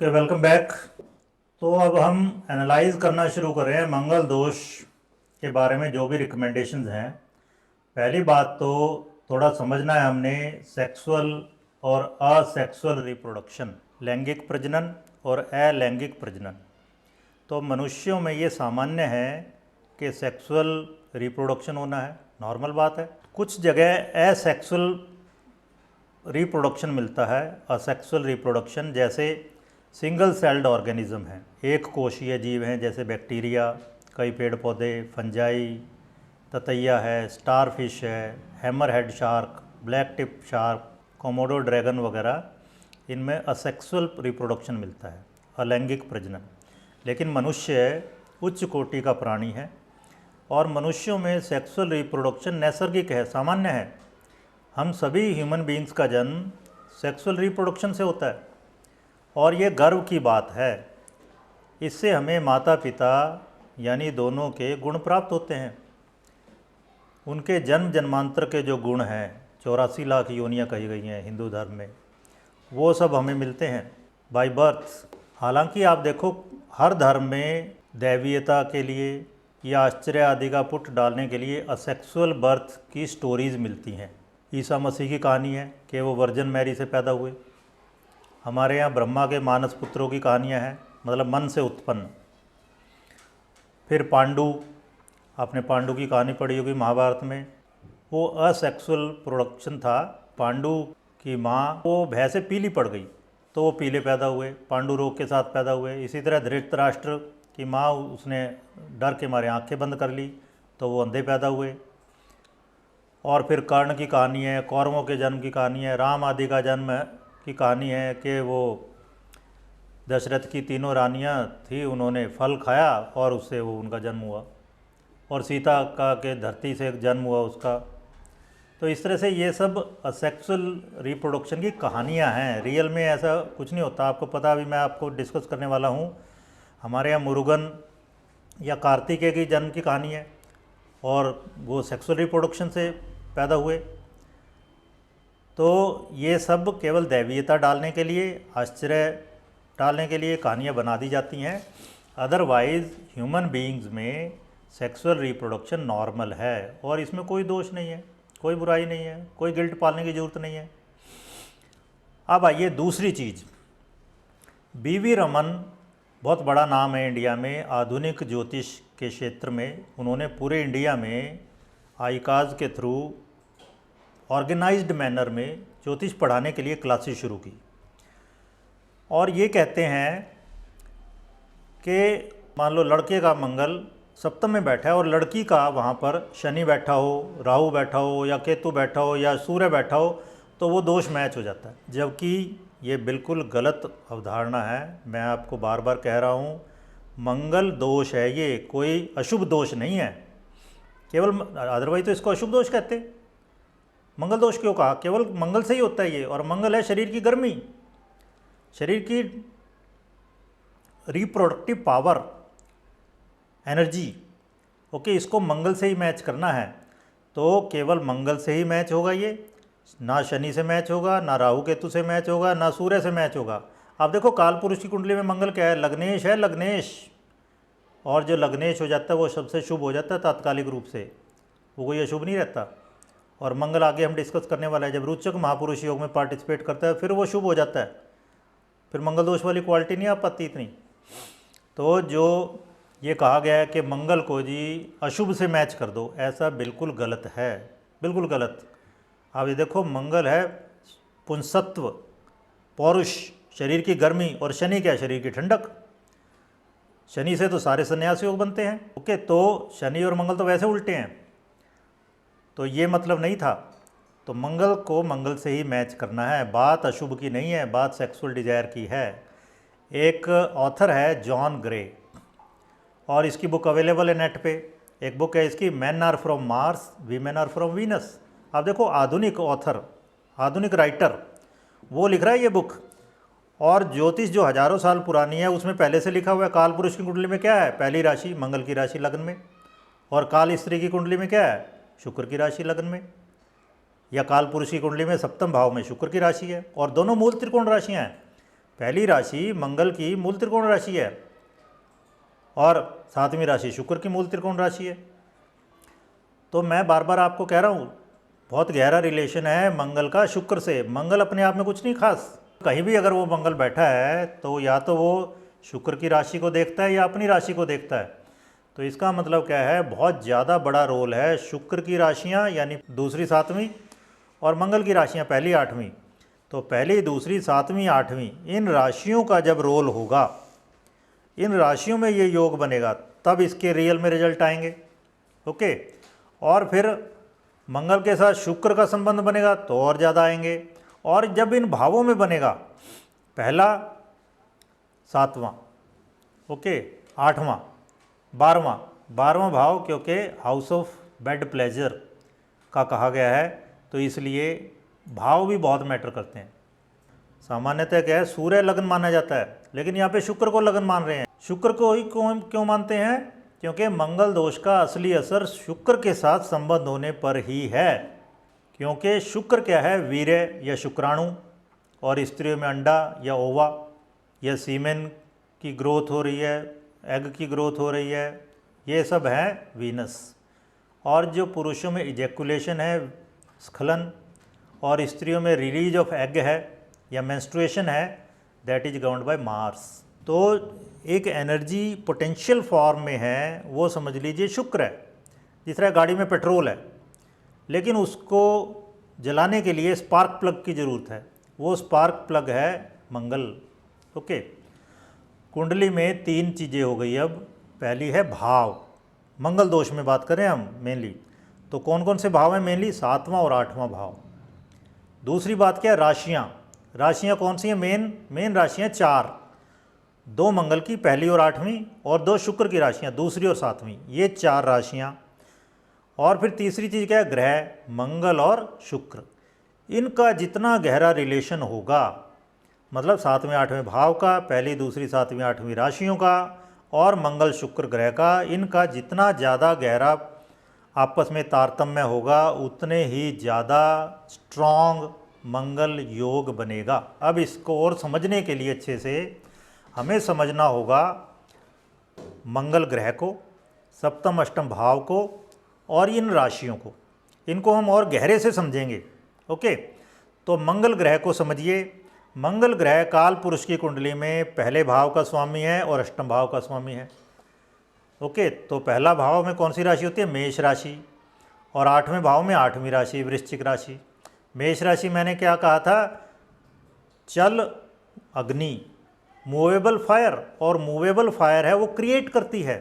Okay, welcome back. तो अब हम एनालाइज करना शुरू कर रहे हैं मंगल दोष के बारे में जो भी रिकमेंडेशंस हैं। पहली बात तो थोड़ा समझना है हमने सेक्सुअल और असेक्सुअल रिप्रोडक्शन, लैंगिक प्रजनन और अलैंगिक प्रजनन। तो मनुष्यों में ये सामान्य है कि सेक्सुअल रिप्रोडक्शन होना है, नॉर्मल बात है। कुछ जगह असेक्सुअल रिप्रोडक्शन मिलता है, असेक्सुअल रिप्रोडक्शन, जैसे सिंगल सेल्ड ऑर्गेनिज्म हैं, एक कोशीय जीव हैं, जैसे बैक्टीरिया, कई पेड़ पौधे, फंजाई, ततैया है, स्टारफिश है, hammerhead shark, black tip shark, Komodo dragon वगैरह। इनमें असेक्सुअल रिप्रोडक्शन मिलता है, अलैंगिक प्रजनन। लेकिन मनुष्य उच्च कोटि का प्राणी है और मनुष्यों में सेक्सुअल रिप्रोडक्शन नैसर्गिक है, सामान्य है। हम सभी ह्यूमन बीइंग्स का जन्म सेक्सुअल रिप्रोडक्शन से होता है और ये गर्व की बात है। इससे हमें माता पिता यानी दोनों के गुण प्राप्त होते हैं। उनके जन्म जन्मांतर के जो गुण हैं, 84 लाख योनियाँ कही गई हैं हिंदू धर्म में, वो सब हमें मिलते हैं बाय बर्थ। हालांकि आप देखो, हर धर्म में दैवीयता के लिए या आश्चर्य आदि का पुट डालने के लिए असेक्सुअल बर्थ की स्टोरीज़ मिलती हैं। ईसा मसीह की कहानी है कि वो वर्जन मैरी से पैदा हुए। हमारे यहाँ ब्रह्मा के मानस पुत्रों की कहानियाँ हैं, मतलब मन से उत्पन्न। फिर पांडु, आपने पांडु की कहानी पढ़ी होगी महाभारत में, वो असेक्सुअल प्रोडक्शन था। पांडु की माँ वो भय से पीली पड़ गई तो वो पीले पैदा हुए, पांडु रोग के साथ पैदा हुए। इसी तरह धृतराष्ट्र की माँ, उसने डर के मारे आंखें बंद कर ली तो वो अंधे पैदा हुए। और फिर कर्ण की कहानी है, कौरवों के जन्म की कहानी है, राम आदि का जन्म की कहानी है कि वो दशरथ की तीनों रानियां थी, उन्होंने फल खाया और उससे वो उनका जन्म हुआ। और सीता का के धरती से एक जन्म हुआ उसका। तो इस तरह से ये सब असेक्सुअल रिप्रोडक्शन की कहानियां हैं। रियल में ऐसा कुछ नहीं होता। आपको पता, अभी मैं आपको डिस्कस करने वाला हूँ, हमारे यहाँ मुरुगन या कार्तिकेय की जन्म की कहानी है और वो सेक्सुअल रिप्रोडक्शन से पैदा हुए। तो ये सब केवल दैवीयता डालने के लिए, आश्चर्य डालने के लिए कहानियाँ बना दी जाती हैं। अदरवाइज़ ह्यूमन बीइंग्स में सेक्सुअल रिप्रोडक्शन नॉर्मल है और इसमें कोई दोष नहीं है, कोई बुराई नहीं है, कोई गिल्ट पालने की ज़रूरत नहीं है। अब आइए दूसरी चीज़। बीवी रमन बहुत बड़ा नाम है इंडिया में आधुनिक ज्योतिष के क्षेत्र में। उन्होंने पूरे इंडिया में आईकाज के थ्रू ऑर्गेनाइज्ड मैनर में ज्योतिष पढ़ाने के लिए क्लासेस शुरू की। और ये कहते हैं कि मान लो लड़के का मंगल सप्तम में बैठा है और लड़की का वहाँ पर शनि बैठा हो, राहु बैठा हो या केतु बैठा हो या सूर्य बैठा हो, तो वो दोष मैच हो जाता है। जबकि ये बिल्कुल गलत अवधारणा है। मैं आपको बार बार कह रहा हूँ, मंगल दोष है, ये कोई अशुभ दोष नहीं है। केवल अदरवाइज तो इसको अशुभ दोष कहते। मंगल दोष क्यों कहा? केवल मंगल से ही होता है ये। और मंगल है शरीर की गर्मी, शरीर की रिप्रोडक्टिव पावर, एनर्जी। ओके, इसको मंगल से ही मैच करना है। तो केवल मंगल से ही मैच होगा ये, ना शनि से मैच होगा, ना राहु केतु से मैच होगा, ना सूर्य से मैच होगा। आप देखो काल पुरुष की कुंडली में मंगल क्या है? लग्नेश है, लग्नेश। और जो लग्नेश हो जाता है वो सबसे शुभ हो जाता है तात्कालिक रूप से, वो कोई अशुभ नहीं रहता। और मंगल आगे हम डिस्कस करने वाला है, जब रोचक महापुरुष योग में पार्टिसिपेट करता है फिर वो शुभ हो जाता है, फिर मंगल दोष वाली क्वालिटी नहीं आ पाती इतनी। तो जो ये कहा गया है कि मंगल को जी अशुभ से मैच कर दो, ऐसा बिल्कुल गलत है, बिल्कुल गलत। आप ये देखो, मंगल है पुंसत्व, पौरुष, शरीर की गर्मी, और शनि क्या है? शरीर की ठंडक। शनि से तो सारे संन्यास योग बनते हैं। ओके, तो शनि और मंगल तो वैसे उल्टे हैं, तो ये मतलब नहीं था। तो मंगल को मंगल से ही मैच करना है, बात अशुभ की नहीं है, बात सेक्सुअल डिजायर की है। एक ऑथर है जॉन ग्रे और इसकी बुक अवेलेबल है नेट पे। एक बुक है इसकी, men are from Mars, women are from Venus. आप देखो, आधुनिक ऑथर, आधुनिक राइटर, वो लिख रहा है ये बुक। और ज्योतिष जो हजारों साल पुरानी है उसमें पहले से लिखा हुआ है काल पुरुष की कुंडली में क्या है? पहली राशि मंगल की राशि लग्न में। और काल स्त्री की कुंडली में क्या है? शुक्र की राशि लग्न में। या काल पुरुष की कुंडली में सप्तम भाव में शुक्र की राशि है और दोनों मूल त्रिकोण राशियाँ हैं। पहली राशि मंगल की मूल त्रिकोण राशि है और 7वीं राशि शुक्र की मूल त्रिकोण राशि है। तो मैं बार बार आपको कह रहा हूँ बहुत गहरा रिलेशन है मंगल का शुक्र से। मंगल अपने आप में कुछ नहीं खास, कहीं भी अगर वो मंगल बैठा है तो या तो वो शुक्र की राशि को देखता है या अपनी राशि को देखता है। तो इसका मतलब क्या है, बहुत ज़्यादा बड़ा रोल है शुक्र की राशियाँ यानी दूसरी 7वीं और मंगल की राशियाँ पहली 8वीं। तो पहली दूसरी 7वीं 8वीं इन राशियों का जब रोल होगा, इन राशियों में ये योग बनेगा, तब इसके रियल में रिजल्ट आएंगे। ओके, और फिर मंगल के साथ शुक्र का संबंध बनेगा तो और ज़्यादा आएंगे। और जब इन भावों में बनेगा, पहला 7वां, ओके, 8वां, 12वां भाव, क्योंकि हाउस ऑफ बेड प्लेजर का कहा गया है, तो इसलिए भाव भी बहुत मैटर करते हैं। सामान्यतः क्या है, सूर्य लग्न माना जाता है, लेकिन यहाँ पे शुक्र को लग्न मान रहे हैं। शुक्र को ही क्यों मानते हैं? क्योंकि मंगल दोष का असली असर शुक्र के साथ संबंध होने पर ही है। क्योंकि शुक्र क्या है, वीर्य या शुक्राणु, और स्त्रियों में अंडा या ओवा या सीमेन की ग्रोथ हो रही है, एग की ग्रोथ हो रही है, ये सब है वीनस। और जो पुरुषों में इजैकुलेशन है, स्खलन, और स्त्रियों में रिलीज ऑफ एग है या मेंस्ट्रुएशन है, that is governed bye Mars. तो एक एनर्जी पोटेंशियल फॉर्म में है, वो समझ लीजिए शुक्र है। जिस तरह गाड़ी में पेट्रोल है, लेकिन उसको जलाने के लिए स्पार्क प्लग की ज़रूरत है, वो स्पार्क प्लग है मंगल। ओके, कुंडली में 3 चीज़ें हो गई। अब पहली है भाव। मंगल दोष में बात करें हम मेनली, तो कौन कौन से भाव हैं मेनली? 7वां और 8वां भाव। दूसरी बात क्या है? राशियाँ। राशियाँ कौन सी हैं? मेन राशियाँ 4, 2 मंगल की पहली और 8वीं, और 2 शुक्र की राशियाँ दूसरी और 7वीं, ये 4 राशियाँ। और फिर तीसरी चीज़ क्या है? ग्रह, मंगल और शुक्र। इनका जितना गहरा रिलेशन होगा, मतलब 7वें 8वें भाव का, पहली दूसरी 7वीं 8वीं राशियों का, और मंगल शुक्र ग्रह का, इनका जितना ज़्यादा गहरा आपस में तारतम्य होगा, उतने ही ज़्यादा स्ट्रॉन्ग मंगल योग बनेगा। अब इसको और समझने के लिए अच्छे से हमें समझना होगा मंगल ग्रह को, सप्तम अष्टम भाव को, और इन राशियों को। इनको हम और गहरे से समझेंगे। ओके, तो मंगल ग्रह को समझिए। मंगल ग्रह काल पुरुष की कुंडली में पहले भाव का स्वामी है और अष्टम भाव का स्वामी है। ओके, तो पहला भाव में कौन सी राशि होती है? मेष राशि। और 8वें भाव में 8वीं राशि वृश्चिक राशि। मेष राशि मैंने क्या कहा था? चल अग्नि, मूवेबल फायर, और मूवेबल फायर है वो क्रिएट करती है।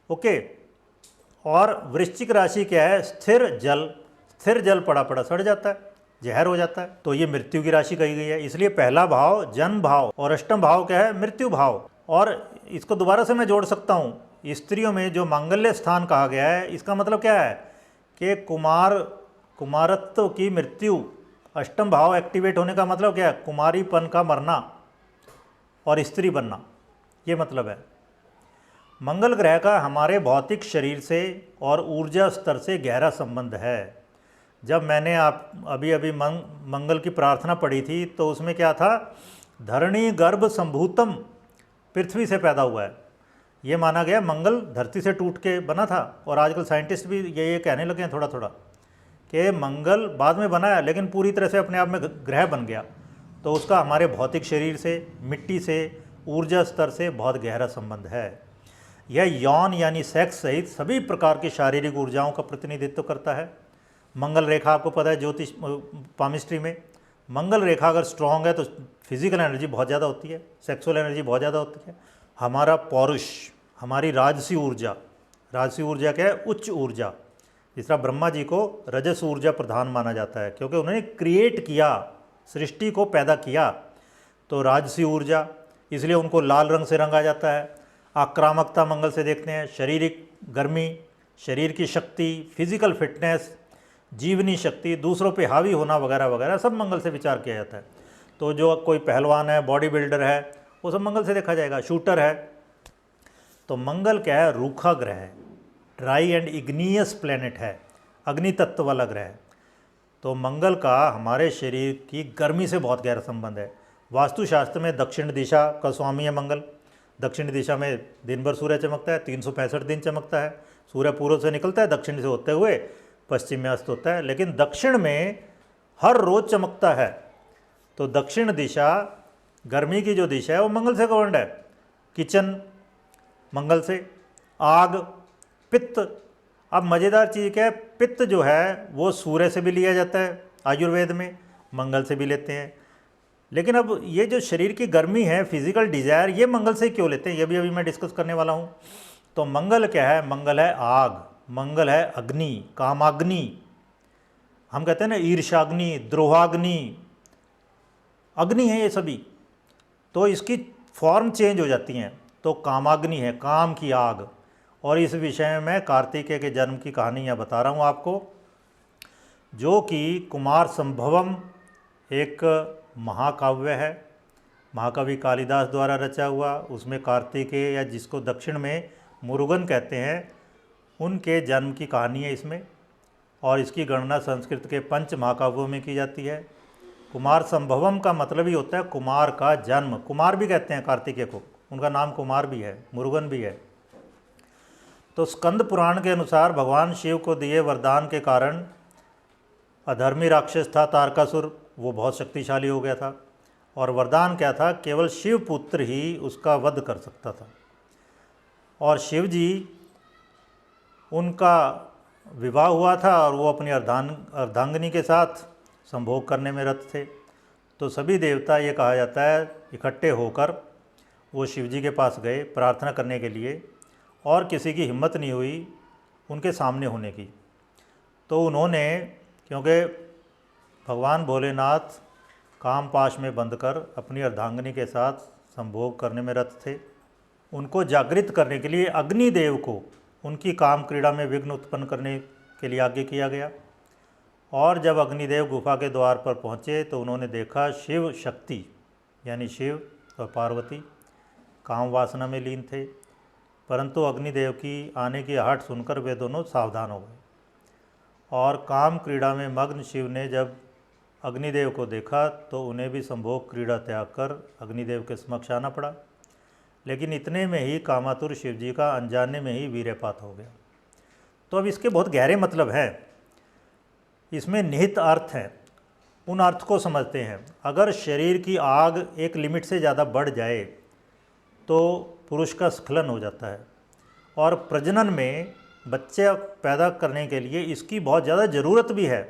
ओके, और वृश्चिक राशि क्या है? स्थिर जल। स्थिर जल पड़ा पड़ा सड़ जाता है, जहर हो जाता है, तो ये मृत्यु की राशि कही गई है। इसलिए पहला भाव जन्म भाव, और अष्टम भाव क्या है? मृत्यु भाव। और इसको दोबारा से मैं जोड़ सकता हूँ, स्त्रियों में जो मांगल्य स्थान कहा गया है, इसका मतलब क्या है कि कुमारत्व की मृत्यु। अष्टम भाव एक्टिवेट होने का मतलब क्या है? कुमारीपन का मरना और स्त्री बनना, ये मतलब है। मंगल ग्रह का हमारे भौतिक शरीर से और ऊर्जा स्तर से गहरा संबंध है। जब मैंने अभी मंगल की प्रार्थना पढ़ी थी, तो उसमें क्या था? धरणी गर्भ संभूतम, पृथ्वी से पैदा हुआ है। ये माना गया मंगल धरती से टूट के बना था, और आजकल साइंटिस्ट भी ये कहने लगे हैं थोड़ा थोड़ा कि मंगल बाद में बना है, लेकिन पूरी तरह से अपने आप में ग्रह बन गया। तो उसका हमारे भौतिक शरीर से, मिट्टी से, ऊर्जा स्तर से बहुत गहरा संबंध है। यह यौन यानी सेक्स सहित सभी प्रकार की शारीरिक ऊर्जाओं का प्रतिनिधित्व करता है। मंगल रेखा आपको पता है ज्योतिष पामिस्ट्री में, मंगल रेखा अगर स्ट्रॉन्ग है तो फिजिकल एनर्जी बहुत ज़्यादा होती है, सेक्सुअल एनर्जी बहुत ज़्यादा होती है। हमारा पौरुष, हमारी राजसी ऊर्जा क्या है? उच्च ऊर्जा। जिस तरह ब्रह्मा जी को रजस ऊर्जा प्रधान माना जाता है, क्योंकि उन्होंने क्रिएट किया, सृष्टि को पैदा किया, तो राजसी ऊर्जा, इसलिए उनको लाल रंग से रंगा जाता है। आक्रामकता मंगल से देखते हैं, शारीरिक गर्मी, शरीर की शक्ति, फिजिकल फिटनेस, जीवनी शक्ति, दूसरों पे हावी होना वगैरह वगैरह, सब मंगल से विचार किया जाता है। तो जो कोई पहलवान है, बॉडी बिल्डर है, वो सब मंगल से देखा जाएगा, शूटर है। तो मंगल क्या है? रूखा ग्रह है, ड्राई एंड इग्नियस प्लैनेट है, अग्नि तत्व वाला ग्रह है। तो मंगल का हमारे शरीर की गर्मी से बहुत गहरा संबंध है। वास्तुशास्त्र में दक्षिण दिशा का स्वामी है मंगल। दक्षिण दिशा में दिन भर सूर्य चमकता है, 365 दिन चमकता है। सूर्य पूर्व से निकलता है, दक्षिण से होते हुए पश्चिम में अस्त होता है, लेकिन दक्षिण में हर रोज चमकता है। तो दक्षिण दिशा गर्मी की जो दिशा है वो मंगल से गवर्नड है। किचन मंगल से, आग, पित्त। अब मज़ेदार चीज़ क्या है, पित्त जो है वो सूर्य से भी लिया जाता है, आयुर्वेद में मंगल से भी लेते हैं। लेकिन अब ये जो शरीर की गर्मी है, फिजिकल डिज़ायर, ये मंगल से क्यों लेते हैं, ये भी अभी मैं डिस्कस करने वाला हूँ। तो मंगल क्या है, मंगल है आग, मंगल है अग्नि, कामाग्नि। हम कहते हैं ना ईर्ष्याग्नि, द्रोहाग्नि, अग्नि है ये सभी। तो इसकी फॉर्म चेंज हो जाती हैं। तो कामाग्नि है, काम की आग। और इस विषय में मैं कार्तिकेय के जन्म की कहानी यहाँ बता रहा हूँ आपको, जो कि कुमार संभवम एक महाकाव्य है, महाकवि कालिदास द्वारा रचा हुआ। उसमें कार्तिकेय, या जिसको दक्षिण में मुरुगन कहते हैं, उनके जन्म की कहानी है इसमें। और इसकी गणना संस्कृत के पंच महाकाव्यों में की जाती है। कुमार संभवम का मतलब ही होता है कुमार का जन्म। कुमार भी कहते हैं कार्तिकेय को, उनका नाम कुमार भी है, मुरुगन भी है। तो स्कंद पुराण के अनुसार भगवान शिव को दिए वरदान के कारण अधर्मी राक्षस था तारकासुर, वो बहुत शक्तिशाली हो गया था। और वरदान क्या था, केवल शिव पुत्र ही उसका वध कर सकता था। और शिव जी, उनका विवाह हुआ था और वो अपनी अर्धांगिनी के साथ संभोग करने में रत थे। तो सभी देवता, ये कहा जाता है, इकट्ठे होकर वो शिव जी के पास गए प्रार्थना करने के लिए, और किसी की हिम्मत नहीं हुई उनके सामने होने की। तो उन्होंने, क्योंकि भगवान भोलेनाथ काम पाश में बंद कर अपनी अर्धांगिनी के साथ संभोग करने में रत थे, उनको जागृत करने के लिए अग्निदेव को उनकी काम क्रीड़ा में विघ्न उत्पन्न करने के लिए आगे किया गया। और जब अग्निदेव गुफा के द्वार पर पहुँचे तो उन्होंने देखा शिव शक्ति, यानी शिव और पार्वती काम वासना में लीन थे। परंतु अग्निदेव की आने की आहट सुनकर वे दोनों सावधान हो गए। और काम क्रीड़ा में मग्न शिव ने जब अग्निदेव को देखा तो उन्हें भी संभोग क्रीड़ा त्याग कर अग्निदेव के समक्ष आना पड़ा। लेकिन इतने में ही कामातुर शिव जी का अनजाने में ही वीर्यपात हो गया। तो अब इसके बहुत गहरे मतलब हैं, इसमें निहित अर्थ हैं, उन अर्थ को समझते हैं। अगर शरीर की आग एक लिमिट से ज़्यादा बढ़ जाए तो पुरुष का स्खलन हो जाता है। और प्रजनन में बच्चे पैदा करने के लिए इसकी बहुत ज़्यादा ज़रूरत भी है,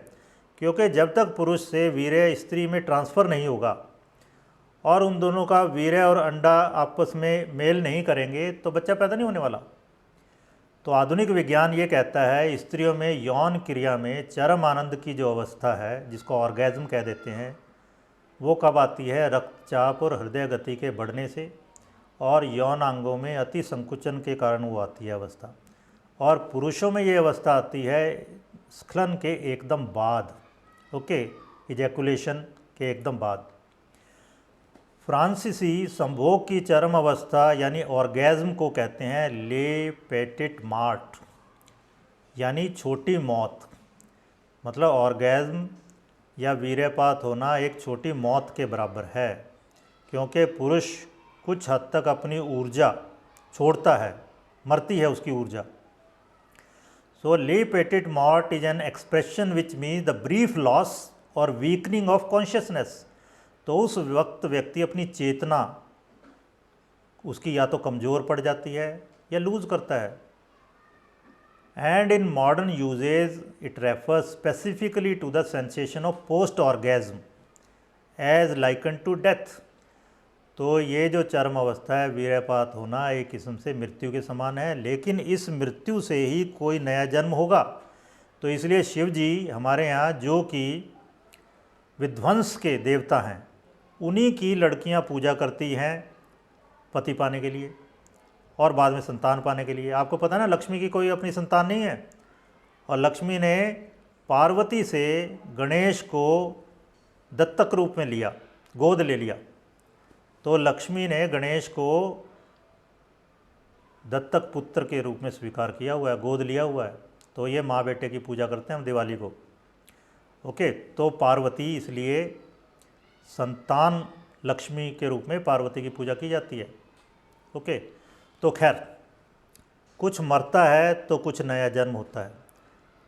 क्योंकि जब तक पुरुष से वीर्य स्त्री में ट्रांसफ़र नहीं होगा और उन दोनों का वीर्य और अंडा आपस में मेल नहीं करेंगे तो बच्चा पैदा नहीं होने वाला। तो आधुनिक विज्ञान ये कहता है स्त्रियों में यौन क्रिया में चरम आनंद की जो अवस्था है, जिसको ऑर्गेज्म कह देते हैं, वो कब आती है, रक्तचाप और हृदय गति के बढ़ने से, और यौन अंगों में अति संकुचन के कारण वो आती है अवस्था। और पुरुषों में ये अवस्था आती है स्खलन के एकदम बाद, ओके, इजैकुलेशन के एकदम बाद। फ्रांसीसी संभोग की चरम अवस्था यानी ऑर्गेज्म को कहते हैं ले पेटिट मार्ट, यानी छोटी मौत। मतलब ऑर्गेज्म या वीर्यपात होना एक छोटी मौत के बराबर है, क्योंकि पुरुष कुछ हद तक अपनी ऊर्जा छोड़ता है, मरती है उसकी ऊर्जा। सो ले पेटिट मॉर्ट is an expression which means the brief loss और वीकनिंग ऑफ कॉन्शियसनेस। तो उस वक्त व्यक्ति अपनी चेतना उसकी या तो कमज़ोर पड़ जाती है या लूज़ करता है। And in modern usage it refers specifically to the sensation of post orgasm as likened to death. तो ये जो चरम अवस्था है, वीर्यपात होना, एक किस्म से मृत्यु के समान है, लेकिन इस मृत्यु से ही कोई नया जन्म होगा। तो इसलिए शिव जी हमारे यहाँ, जो कि विध्वंस के देवता हैं, उन्हीं की लड़कियाँ पूजा करती हैं पति पाने के लिए और बाद में संतान पाने के लिए। आपको पता है ना, लक्ष्मी की कोई अपनी संतान नहीं है, और लक्ष्मी ने पार्वती से गणेश को दत्तक रूप में लिया, गोद ले लिया। तो लक्ष्मी ने गणेश को दत्तक पुत्र के रूप में स्वीकार किया हुआ है, गोद लिया हुआ है। तो ये माँ बेटे की पूजा करते हैं हम दिवाली को, ओके। तो पार्वती इसलिए संतान लक्ष्मी के रूप में पार्वती की पूजा की जाती है। ओके, तो खैर कुछ मरता है तो कुछ नया जन्म होता है।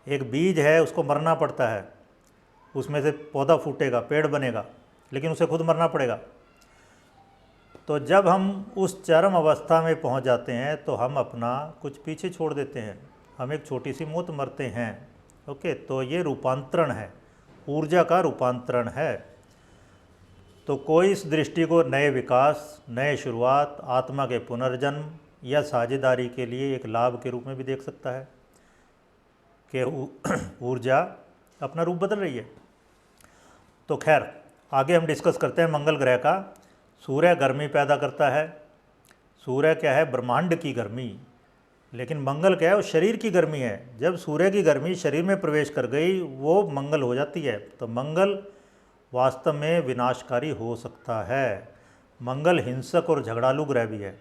एक बीज है, उसको मरना पड़ता है, उसमें से पौधा फूटेगा, पेड़ बनेगा, लेकिन उसे खुद मरना पड़ेगा। तो जब हम उस चरम अवस्था में पहुंच जाते हैं तो हम अपना कुछ पीछे छोड़ देते हैं, हम एक छोटी सी मौत मरते हैं। ओके, तो ये रूपांतरण है, ऊर्जा का रूपांतरण है। तो कोई इस दृष्टि को नए विकास, नए शुरुआत, आत्मा के पुनर्जन्म या साझेदारी के लिए एक लाभ के रूप में भी देख सकता है कि ऊर्जा अपना रूप बदल रही है। तो खैर आगे हम डिस्कस करते हैं मंगल ग्रह का। सूर्य गर्मी पैदा करता है। सूर्य क्या है? ब्रह्मांड की गर्मी। लेकिन मंगल क्या है? वो शरीर की गर्मी है। जब सूर्य की गर्मी शरीर में प्रवेश कर गई वो मंगल हो जाती है। तो मंगल वास्तव में विनाशकारी हो सकता है। मंगल हिंसक और झगड़ालू ग्रह भी है।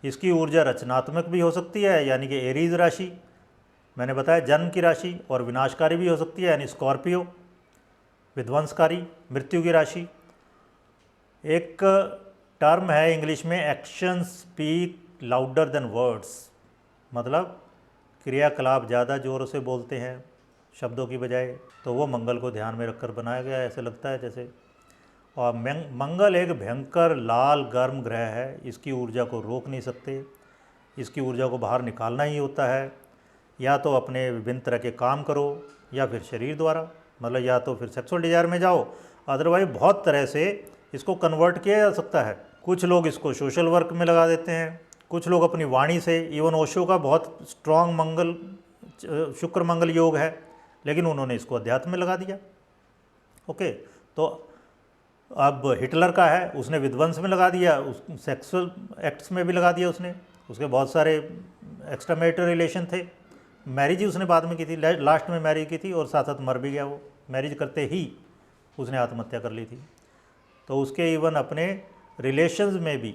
इसकी ऊर्जा रचनात्मक भी हो सकती है, यानी कि एरीज राशि, मैंने बताया जन्म की राशि, और विनाशकारी भी हो सकती है, यानी स्कॉर्पियो विध्वंसकारी, मृत्यु की राशि। एक टर्म है इंग्लिश में, action speak louder than words, मतलब क्रियाकलाप ज़्यादा ज़ोर से बोलते हैं शब्दों की बजाय। तो वो मंगल को ध्यान में रखकर बनाया गया है, ऐसे लगता है जैसे। और मंगल एक भयंकर लाल गर्म ग्रह है। इसकी ऊर्जा को रोक नहीं सकते, इसकी ऊर्जा को बाहर निकालना ही होता है। या तो अपने विभिन्न तरह के काम करो, या फिर शरीर द्वारा, मतलब या तो फिर सेक्सुअल डिजायर में जाओ, अदरवाइज बहुत तरह से इसको कन्वर्ट किया जा सकता है। कुछ लोग इसको सोशल वर्क में लगा देते हैं, कुछ लोग अपनी वाणी से, इवन ओशो का बहुत स्ट्रांग मंगल शुक्र मंगल योग है, लेकिन उन्होंने इसको अध्यात्म में लगा दिया। ओके, तो अब हिटलर का है, उसने विध्वंस में लगा दिया, उस सेक्सुअल एक्ट्स में भी लगा दिया उसने। उसके बहुत सारे एक्स्ट्रा मैरिटल रिलेशन थे। मैरिज ही उसने बाद में की थी, लास्ट में मैरिज की थी, और साथ साथ मर भी गया वो। मैरिज करते ही उसने आत्महत्या कर ली थी। तो उसके इवन अपने रिलेशंस में भी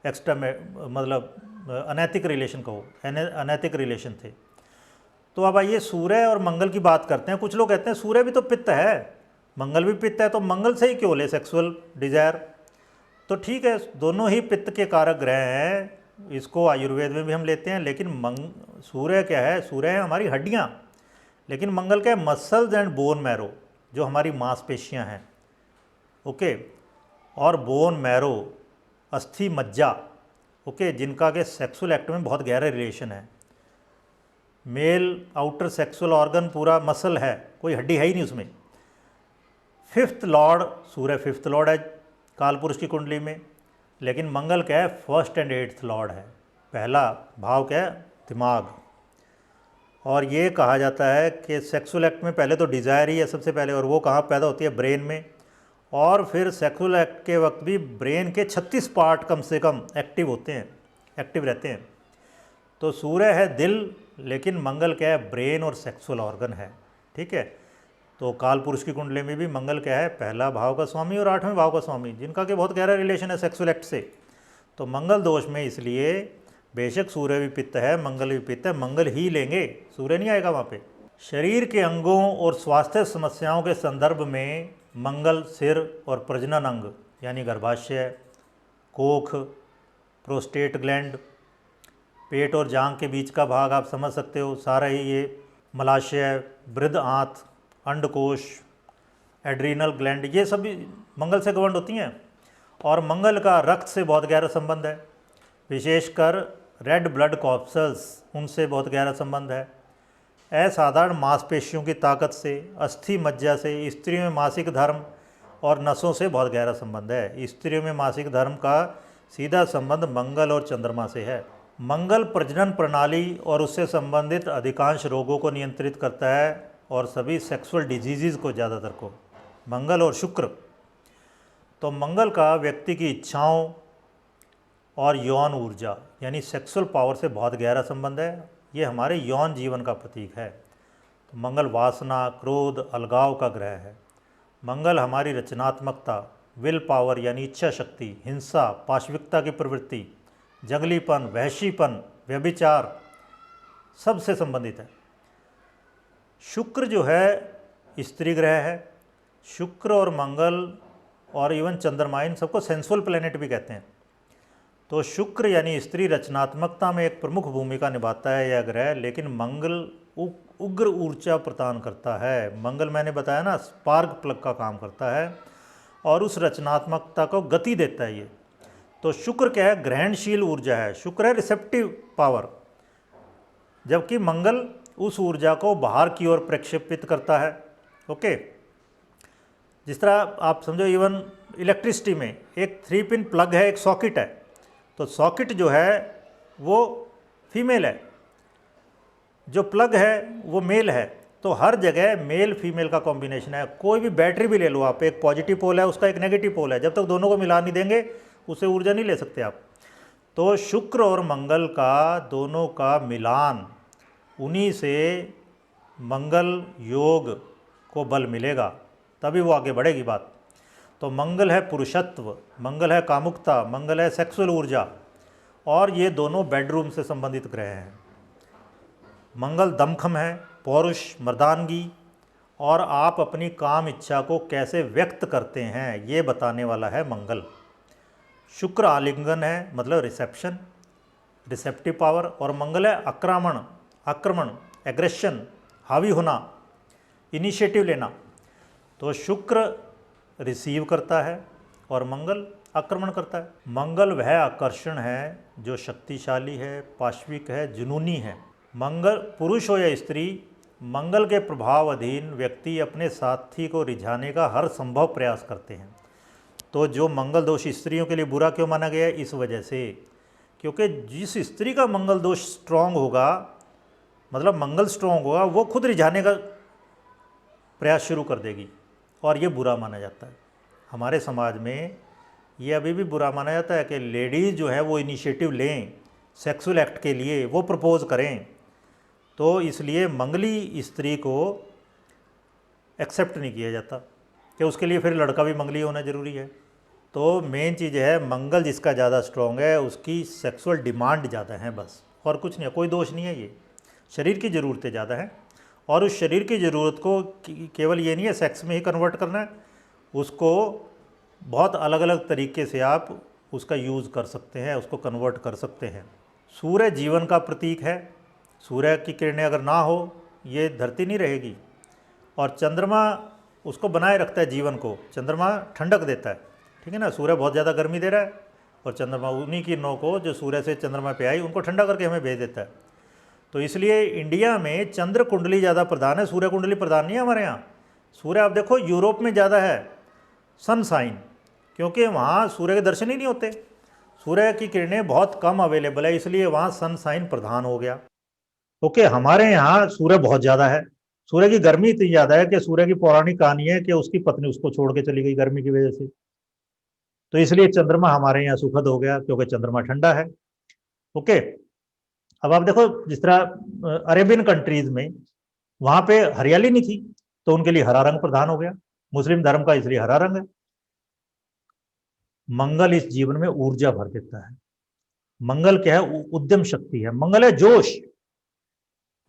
एक्स्ट्रा मतलब अनैतिक रिलेशन कहो, अनैतिक रिलेशन थे। तो अब आइए सूर्य और मंगल की बात करते हैं। कुछ लोग कहते हैं सूर्य भी तो पित्त है, मंगल भी पित्त है, तो मंगल से ही क्यों ले सेक्सुअल डिजायर? तो ठीक है, दोनों ही पित्त के कारक ग्रह हैं, इसको आयुर्वेद में भी हम लेते हैं। लेकिन सूर्य क्या है? सूर्य है हमारी हड्डियाँ, लेकिन मंगल क्या है? मसल्स एंड बोन मैरो, जो हमारी मांसपेशियाँ हैं। ओके, और बोन मैरो, अस्थि मज्जा, ओके, जिनका के सेक्सुअल एक्ट में बहुत गहरा रिलेशन है। मेल आउटर सेक्सुअल ऑर्गन पूरा मसल है, कोई हड्डी है ही नहीं उसमें। फिफ्थ लॉर्ड सूर्य, फिफ्थ लॉर्ड है कालपुरुष की कुंडली में, लेकिन मंगल क्या है? फर्स्ट एंड एट्थ लॉर्ड है। पहला भाव क्या है? दिमाग। और ये कहा जाता है कि सेक्सुअल एक्ट में पहले तो डिज़ायर ही है सबसे पहले, और वो कहाँ पैदा होती है? ब्रेन में। और फिर सेक्सुअल एक्ट के वक्त भी ब्रेन के 36 पार्ट कम से कम एक्टिव होते हैं, एक्टिव रहते हैं। तो सूर्य है दिल, लेकिन मंगल क्या है? ब्रेन और सेक्सुअल ऑर्गन है। ठीक है, तो कालपुरुष की कुंडली में भी मंगल क्या है? पहला भाव का स्वामी और 8वें भाव का स्वामी, जिनका कि बहुत गहरा रिलेशन है सेक्सुअल एक्ट से। तो मंगल दोष में इसलिए बेशक सूर्य भी पित्त है, मंगल भी पित्त है, मंगल ही लेंगे, सूर्य नहीं आएगा वहाँ पे। शरीर के अंगों और स्वास्थ्य समस्याओं के संदर्भ में मंगल सिर और प्रजनन अंग, यानी गर्भाशय, कोख, प्रोस्टेट ग्लैंड, पेट और जांघ के बीच का भाग आप समझ सकते हो, सारा ही ये मलाशय, बृहद आंत, अंडकोश, एड्रीनल ग्लैंड, ये सभी मंगल से गवर्न होती हैं। और मंगल का रक्त से बहुत गहरा संबंध है, विशेषकर रेड ब्लड कॉर्पसल्स, उनसे बहुत गहरा संबंध है। असाधारण मांसपेशियों की ताकत से, अस्थि मज्जा से, स्त्रियों में मासिक धर्म और नसों से बहुत गहरा संबंध है। स्त्रियों में मासिक धर्म का सीधा संबंध मंगल और चंद्रमा से है। मंगल प्रजनन प्रणाली और उससे संबंधित अधिकांश रोगों को नियंत्रित करता है, और सभी सेक्सुअल डिजीज़ को, ज़्यादातर को, मंगल और शुक्र। तो मंगल का व्यक्ति की इच्छाओं और यौन ऊर्जा, यानी सेक्सुअल पावर से बहुत गहरा संबंध है। ये हमारे यौन जीवन का प्रतीक है। तो मंगल वासना, क्रोध, अलगाव का ग्रह है। मंगल हमारी रचनात्मकता, विल पावर यानी इच्छा शक्ति, हिंसा, पाशविकता की प्रवृत्ति, जंगलीपन, वहशीपन, व्यभिचार, सबसे संबंधित है। शुक्र जो है स्त्री ग्रह है। शुक्र और मंगल और इवन चंद्रमा, इन सबको सेंसुअल प्लेनेट भी कहते हैं। तो शुक्र यानी स्त्री रचनात्मकता में एक प्रमुख भूमिका निभाता है यह ग्रह, लेकिन मंगल उग्र ऊर्जा प्रदान करता है। मंगल मैंने बताया ना, स्पार्क प्लग का काम करता है और उस रचनात्मकता को गति देता है ये। तो शुक्र क्या है? ग्रहणशील ऊर्जा है। शुक्र है रिसेप्टिव पावर, जबकि मंगल उस ऊर्जा को बाहर की ओर प्रक्षेपित करता है। ओके, जिस तरह आप समझो इवन इलेक्ट्रिसिटी में एक 3 पिन प्लग है, एक सॉकेट है, तो सॉकेट जो है वो फीमेल है, जो प्लग है वो मेल है। तो हर जगह मेल फीमेल का कॉम्बिनेशन है। कोई भी बैटरी भी ले लो आप, एक पॉजिटिव पोल है, उसका एक नेगेटिव पोल है, जब तक दोनों को मिला नहीं देंगे उससे ऊर्जा नहीं ले सकते आप। तो शुक्र और मंगल का दोनों का मिलान, उन्हीं से मंगल योग को बल मिलेगा, तभी वो आगे बढ़ेगी बात। तो मंगल है पुरुषत्व, मंगल है कामुकता, मंगल है सेक्सुअल ऊर्जा, और ये दोनों बेडरूम से संबंधित ग्रह हैं। मंगल दमखम है, पौरुष, मर्दानगी, और आप अपनी काम इच्छा को कैसे व्यक्त करते हैं ये बताने वाला है मंगल। शुक्र आलिंगन है, मतलब रिसेप्शन, रिसेप्टिव पावर, और मंगल है आक्रमण, एग्रेशन, हावी होना, इनिशिएटिव लेना। तो शुक्र रिसीव करता है और मंगल आक्रमण करता है। मंगल वह आकर्षण है जो शक्तिशाली है, पाश्विक है, जुनूनी है। मंगल पुरुष हो या स्त्री, मंगल के प्रभाव अधीन व्यक्ति अपने साथी को रिझाने का हर संभव प्रयास करते हैं। तो जो मंगल दोष स्त्रियों के लिए बुरा क्यों माना गया है? इस वजह से, क्योंकि जिस स्त्री का मंगल दोष स्ट्रांग होगा, मतलब मंगल स्ट्रांग होगा, वो खुद रिझाने का प्रयास शुरू कर देगी, और ये बुरा माना जाता है। हमारे समाज में ये अभी भी बुरा माना जाता है कि लेडीज़ जो है वो इनिशिएटिव लें सेक्सुअल एक्ट के लिए, वो प्रपोज करें। तो इसलिए मंगली स्त्री को एक्सेप्ट नहीं किया जाता कि उसके लिए फिर लड़का भी मंगली होना ज़रूरी है। तो मेन चीज़ है, मंगल जिसका ज़्यादा स्ट्रॉन्ग है उसकी सेक्सुअल डिमांड ज़्यादा है, बस, और कुछ नहीं है, कोई दोष नहीं है। ये शरीर की ज़रूरतें ज़्यादा हैं, और उस शरीर की ज़रूरत को केवल ये नहीं है सेक्स में ही कन्वर्ट करना है, उसको बहुत अलग अलग तरीके से आप उसका यूज़ कर सकते हैं, उसको कन्वर्ट कर सकते हैं। सूर्य जीवन का प्रतीक है। सूर्य की किरणें अगर ना हो ये धरती नहीं रहेगी, और चंद्रमा उसको बनाए रखता है जीवन को, चंद्रमा ठंडक देता है, ठीक है ना। सूर्य बहुत ज़्यादा गर्मी दे रहा है, और चंद्रमा उन्हीं किरणों को जो सूर्य से चंद्रमा पे आई उनको ठंडा करके हमें भेज देता है। तो इसलिए इंडिया में चंद्र कुंडली ज़्यादा प्रधान है, सूर्य कुंडली प्रधान नहीं है हमारे यहाँ। सूर्य आप देखो यूरोप में ज़्यादा है सन साइन, क्योंकि वहाँ सूर्य के दर्शन ही नहीं होते, सूर्य की किरणें बहुत कम अवेलेबल है, इसलिए वहाँ सन साइन प्रधान हो गया। ओके, हमारे यहाँ सूर्य बहुत ज़्यादा है। सूर्य की गर्मी इतनी ज़्यादा है कि सूर्य की पौराणिक कहानी है कि उसकी पत्नी उसको छोड़ के चली गई गर्मी की वजह से। तो इसलिए चंद्रमा हमारे यहाँ सुखद हो गया, क्योंकि चंद्रमा ठंडा है। ओके, अब आप देखो जिस तरह अरेबियन कंट्रीज में वहाँ पे हरियाली नहीं थी, तो उनके लिए हरा रंग प्रधान हो गया, मुस्लिम धर्म का इसलिए हरा रंग है। मंगल इस जीवन में ऊर्जा भर देता है। मंगल क्या है? उद्यम शक्ति है। मंगल है जोश,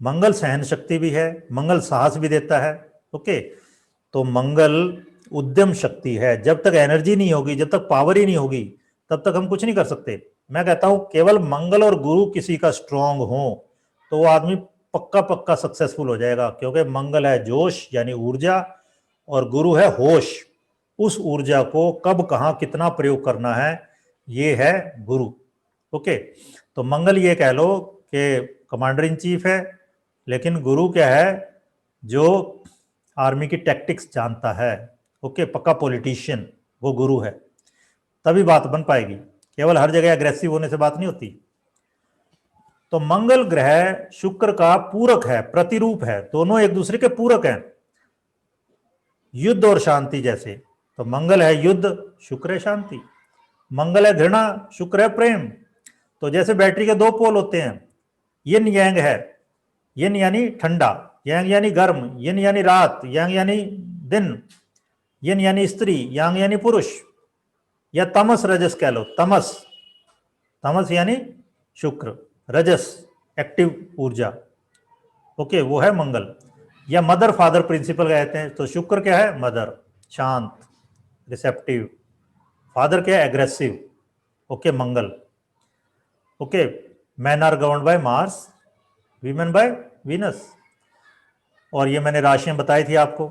मंगल सहन शक्ति भी है, मंगल साहस भी देता है। ओके, तो मंगल उद्यम शक्ति है। जब तक एनर्जी नहीं होगी, जब तक पावर ही नहीं होगी, तब तक हम कुछ नहीं कर सकते। मैं कहता हूं केवल मंगल और गुरु किसी का स्ट्रांग हो तो वो आदमी पक्का पक्का सक्सेसफुल हो जाएगा, क्योंकि मंगल है जोश यानी ऊर्जा, और गुरु है होश। उस ऊर्जा को कब कहाँ कितना प्रयोग करना है, ये है गुरु। ओके, तो मंगल ये कह लो कि कमांडर इन चीफ है, लेकिन गुरु क्या है? जो आर्मी की टैक्टिक्स जानता है। ओके, पक्का पॉलिटिशियन, वो गुरु है, तभी बात बन पाएगी। केवल हर जगह अग्रेसिव होने से बात नहीं होती। तो मंगल ग्रह शुक्र का पूरक है, प्रतिरूप है, दोनों एक दूसरे के पूरक हैं, युद्ध और शांति जैसे। तो मंगल है युद्ध, शुक्र है शांति। मंगल है घृणा, शुक्र है प्रेम। तो जैसे बैटरी के दो पोल होते हैं, यिन यांग है, यिन यानी ठंडा, यांग यानी गर्म, यिन यानी रात, यांग यानी दिन, यिन यानी स्त्री, यांग यानी पुरुष, या तमस रजस कह लो। तमस, तमस यानी शुक्र, रजस एक्टिव ऊर्जा। ओके, वो है मंगल। या मदर फादर प्रिंसिपल कहते हैं। तो शुक्र क्या है? मदर, शांत, रिसेप्टिव। फादर क्या है? Aggressive. Okay, Mangal. Okay, men are governed by Mars, women by Venus. और ये मैंने राशियां बताई थी आपको।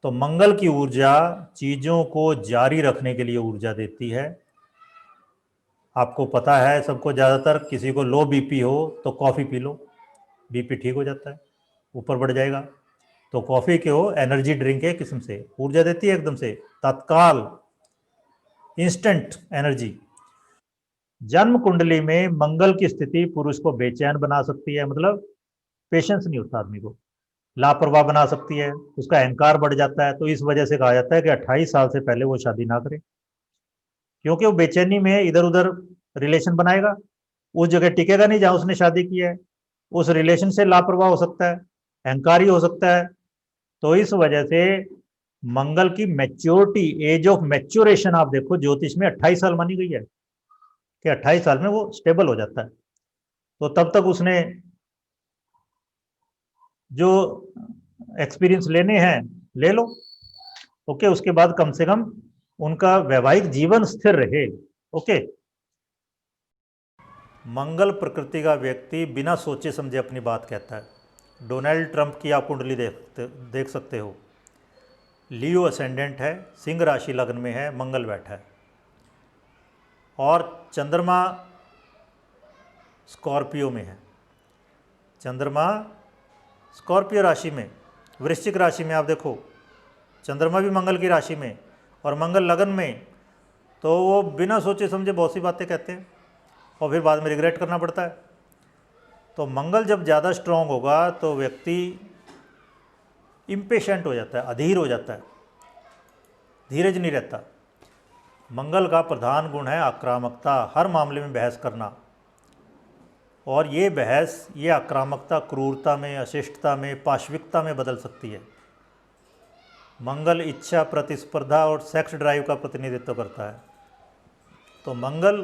तो मंगल की ऊर्जा चीजों को जारी रखने के लिए ऊर्जा देती है। आपको पता है सबको, ज़्यादातर किसी को लो बीपी हो तो कॉफ़ी पी लो, बीपी ठीक हो जाता है, ऊपर बढ़ जाएगा। तो कॉफ़ी के हो एनर्जी ड्रिंक है, किस्म से ऊर्जा देती है, एकदम से तत्काल, इंस्टेंट एनर्जी। जन्म कुंडली में मंगल की स्थिति पुरुष को बेचैन बना सकती है, मतलब पेशेंस नहीं होता आदमी को, लापरवाह बना सकती है, उसका अहंकार बढ़ जाता है। तो इस वजह से कहा जाता है कि 28 साल से पहले वो शादी ना करे, क्योंकि वो बेचैनी में इधर उधर रिलेशन बनाएगा, उस जगह टिकेगा नहीं जहां उसने शादी की है, उस रिलेशन से लापरवाह हो सकता है, अहंकारी हो सकता है। तो इस वजह से मंगल की मैच्योरिटी, एज ऑफ मैच्योरेशन आप देखो ज्योतिष में 28 साल मानी गई है कि 28 साल में वो स्टेबल हो जाता है। तो तब तक उसने जो एक्सपीरियंस लेने हैं ले लो। ओके, उसके बाद कम से कम उनका वैवाहिक जीवन स्थिर रहे। ओके, मंगल प्रकृति का व्यक्ति बिना सोचे समझे अपनी बात कहता है। डोनाल्ड ट्रंप की आप कुंडली देख सकते हो, लियो असेंडेंट है, सिंह राशि लग्न में है, मंगल बैठा है, और चंद्रमा स्कॉर्पियो में है। चंद्रमा स्कॉर्पियो राशि में, वृश्चिक राशि में आप देखो, चंद्रमा भी मंगल की राशि में और मंगल लगन में, तो वो बिना सोचे समझे बहुत सी बातें कहते हैं और फिर बाद में रिग्रेट करना पड़ता है। तो मंगल जब ज़्यादा स्ट्रांग होगा तो व्यक्ति इम्पेशेंट हो जाता है, अधीर हो जाता है, धीरज नहीं रहता। मंगल का प्रधान गुण है आक्रामकता, हर मामले में बहस करना, और ये बहस, ये आक्रामकता क्रूरता में, अशिष्टता में, पाशविकता में बदल सकती है। मंगल इच्छा, प्रतिस्पर्धा और सेक्स ड्राइव का प्रतिनिधित्व करता है। तो मंगल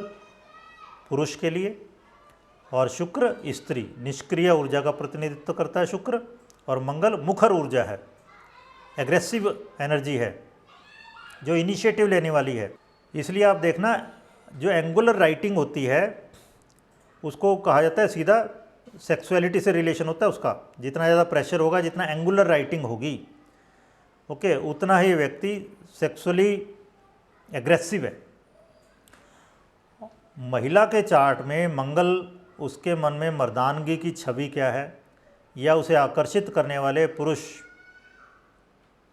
पुरुष के लिए और शुक्र स्त्री, निष्क्रिय ऊर्जा का प्रतिनिधित्व करता है शुक्र, और मंगल मुखर ऊर्जा है, एग्रेसिव एनर्जी है, जो इनिशिएटिव लेने वाली है। इसलिए आप देखना, जो एंगुलर राइटिंग होती है उसको कहा जाता है सीधा सेक्सुअलिटी से रिलेशन होता है उसका। जितना ज़्यादा प्रेशर होगा, जितना एंगुलर राइटिंग होगी, ओके, उतना ही व्यक्ति सेक्सुअली एग्रेसिव है। महिला के चार्ट में मंगल, उसके मन में मर्दानगी की छवि क्या है, या उसे आकर्षित करने वाले पुरुष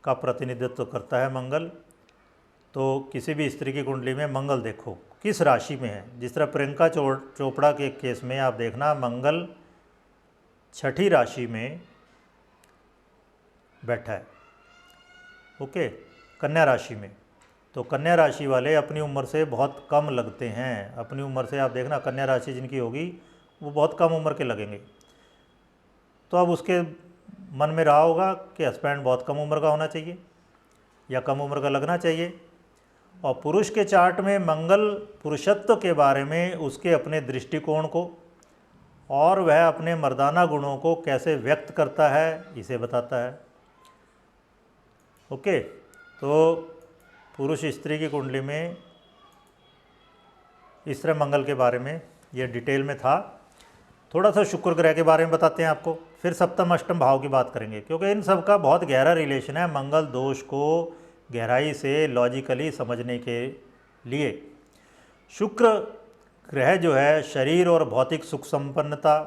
का प्रतिनिधित्व करता है मंगल। तो किसी भी स्त्री की कुंडली में मंगल देखो किस राशि में है। जिस तरह प्रियंका चोपड़ा के केस में आप देखना, मंगल छठी राशि में बैठा है, ओके, कन्या राशि में। तो कन्या राशि वाले अपनी उम्र से बहुत कम लगते हैं। अपनी उम्र से आप देखना, कन्या राशि जिनकी होगी वो बहुत कम उम्र के लगेंगे। तो अब उसके मन में रहा होगा कि हस्बैंड बहुत कम उम्र का होना चाहिए या कम उम्र का लगना चाहिए। और पुरुष के चार्ट में मंगल पुरुषत्व के बारे में उसके अपने दृष्टिकोण को और वह अपने मर्दाना गुणों को कैसे व्यक्त करता है, इसे बताता है। ओके, तो पुरुष स्त्री की कुंडली में इस तरह मंगल के बारे में ये डिटेल में था। थोड़ा सा शुक्र ग्रह के बारे में बताते हैं आपको, फिर सप्तम अष्टम भाव की बात करेंगे, क्योंकि इन सब का बहुत गहरा रिलेशन है मंगल दोष को गहराई से लॉजिकली समझने के लिए। शुक्र ग्रह जो है शरीर और भौतिक सुख संपन्नता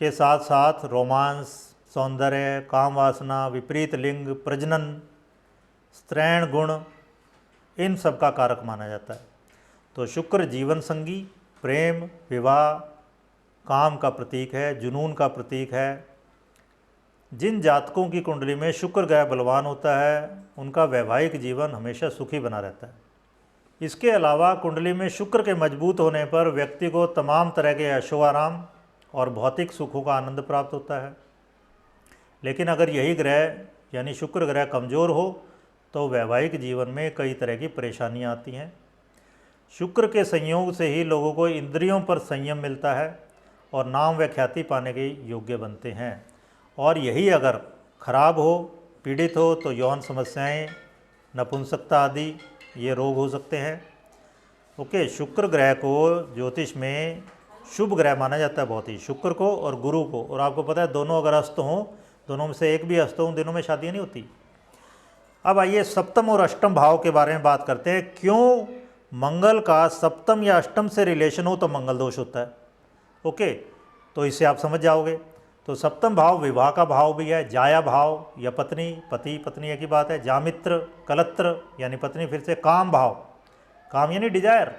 के साथ साथ रोमांस, सौंदर्य, काम वासना, विपरीत लिंग, प्रजनन, स्त्रैण गुण, इन सब का कारक माना जाता है। तो शुक्र जीवन संगी, प्रेम, विवाह, काम का प्रतीक है, जुनून का प्रतीक है। जिन जातकों की कुंडली में शुक्र ग्रह बलवान होता है उनका वैवाहिक जीवन हमेशा सुखी बना रहता है। इसके अलावा कुंडली में शुक्र के मजबूत होने पर व्यक्ति को तमाम तरह के ऐशो आराम और भौतिक सुखों का आनंद प्राप्त होता है। लेकिन अगर यही ग्रह यानी शुक्र ग्रह कमज़ोर हो तो वैवाहिक जीवन में कई तरह की परेशानियां आती हैं। शुक्र के संयोग से ही लोगों को इंद्रियों पर संयम मिलता है और नाम व ख्याति पाने के योग्य बनते हैं। और यही अगर खराब हो, पीड़ित हो, तो यौन समस्याएं नपुंसकता आदि ये रोग हो सकते हैं। ओके, शुक्र ग्रह को ज्योतिष में शुभ ग्रह माना जाता है बहुत ही, शुक्र को और गुरु को। और आपको पता है दोनों अगर अस्त हों, दोनों में से एक भी अस्त हों, दिनों में शादियाँ नहीं होती। अब आइए सप्तम और अष्टम भाव के बारे में बात करते हैं। क्यों मंगल का सप्तम या अष्टम से रिलेशन हो तो मंगल दोष होता है। ओके, तो इससे आप समझ जाओगे। तो सप्तम भाव विवाह का भाव भी है, जाया भाव या पत्नी, पति पत्नी की बात है, जामित्र कलत्र यानी पत्नी, फिर से काम भाव, काम यानी डिजायर।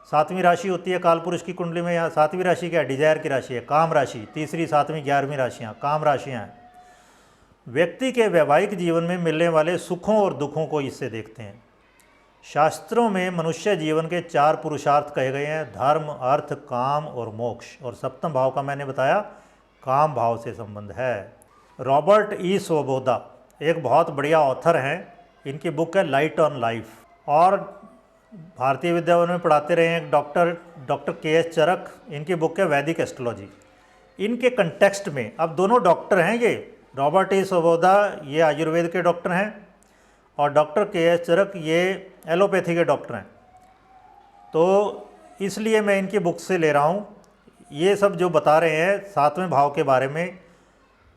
7वीं राशि होती है कालपुरुष की कुंडली में, यहाँ 7वीं राशि क्या है, डिजायर की राशि है, काम राशि। तीसरी 7वीं 11वीं राशियाँ काम राशियाँ हैं। व्यक्ति के वैवाहिक जीवन में मिलने वाले सुखों और दुखों को इससे देखते हैं। शास्त्रों में मनुष्य जीवन के 4 पुरुषार्थ कहे गए हैं, धर्म, अर्थ, काम और मोक्ष। और सप्तम भाव का मैंने बताया काम भाव से संबंध है। रॉबर्ट ई स्वबोधा एक बहुत बढ़िया ऑथर हैं, इनकी बुक है लाइट ऑन लाइफ। और भारतीय विद्याभवन में पढ़ाते रहे हैं डॉक्टर के.एस. चरक, इनकी बुक है वैदिक एस्ट्रोलॉजी। इनके कंटेक्स्ट में, अब दोनों डॉक्टर हैं ये, रॉबर्ट ई स्वबोधा ये आयुर्वेद के डॉक्टर हैं और डॉक्टर के.एस. चरक ये एलोपैथी के डॉक्टर हैं। तो इसलिए मैं इनकी बुक से ले रहा हूँ। ये सब जो बता रहे हैं 7वें भाव के बारे में,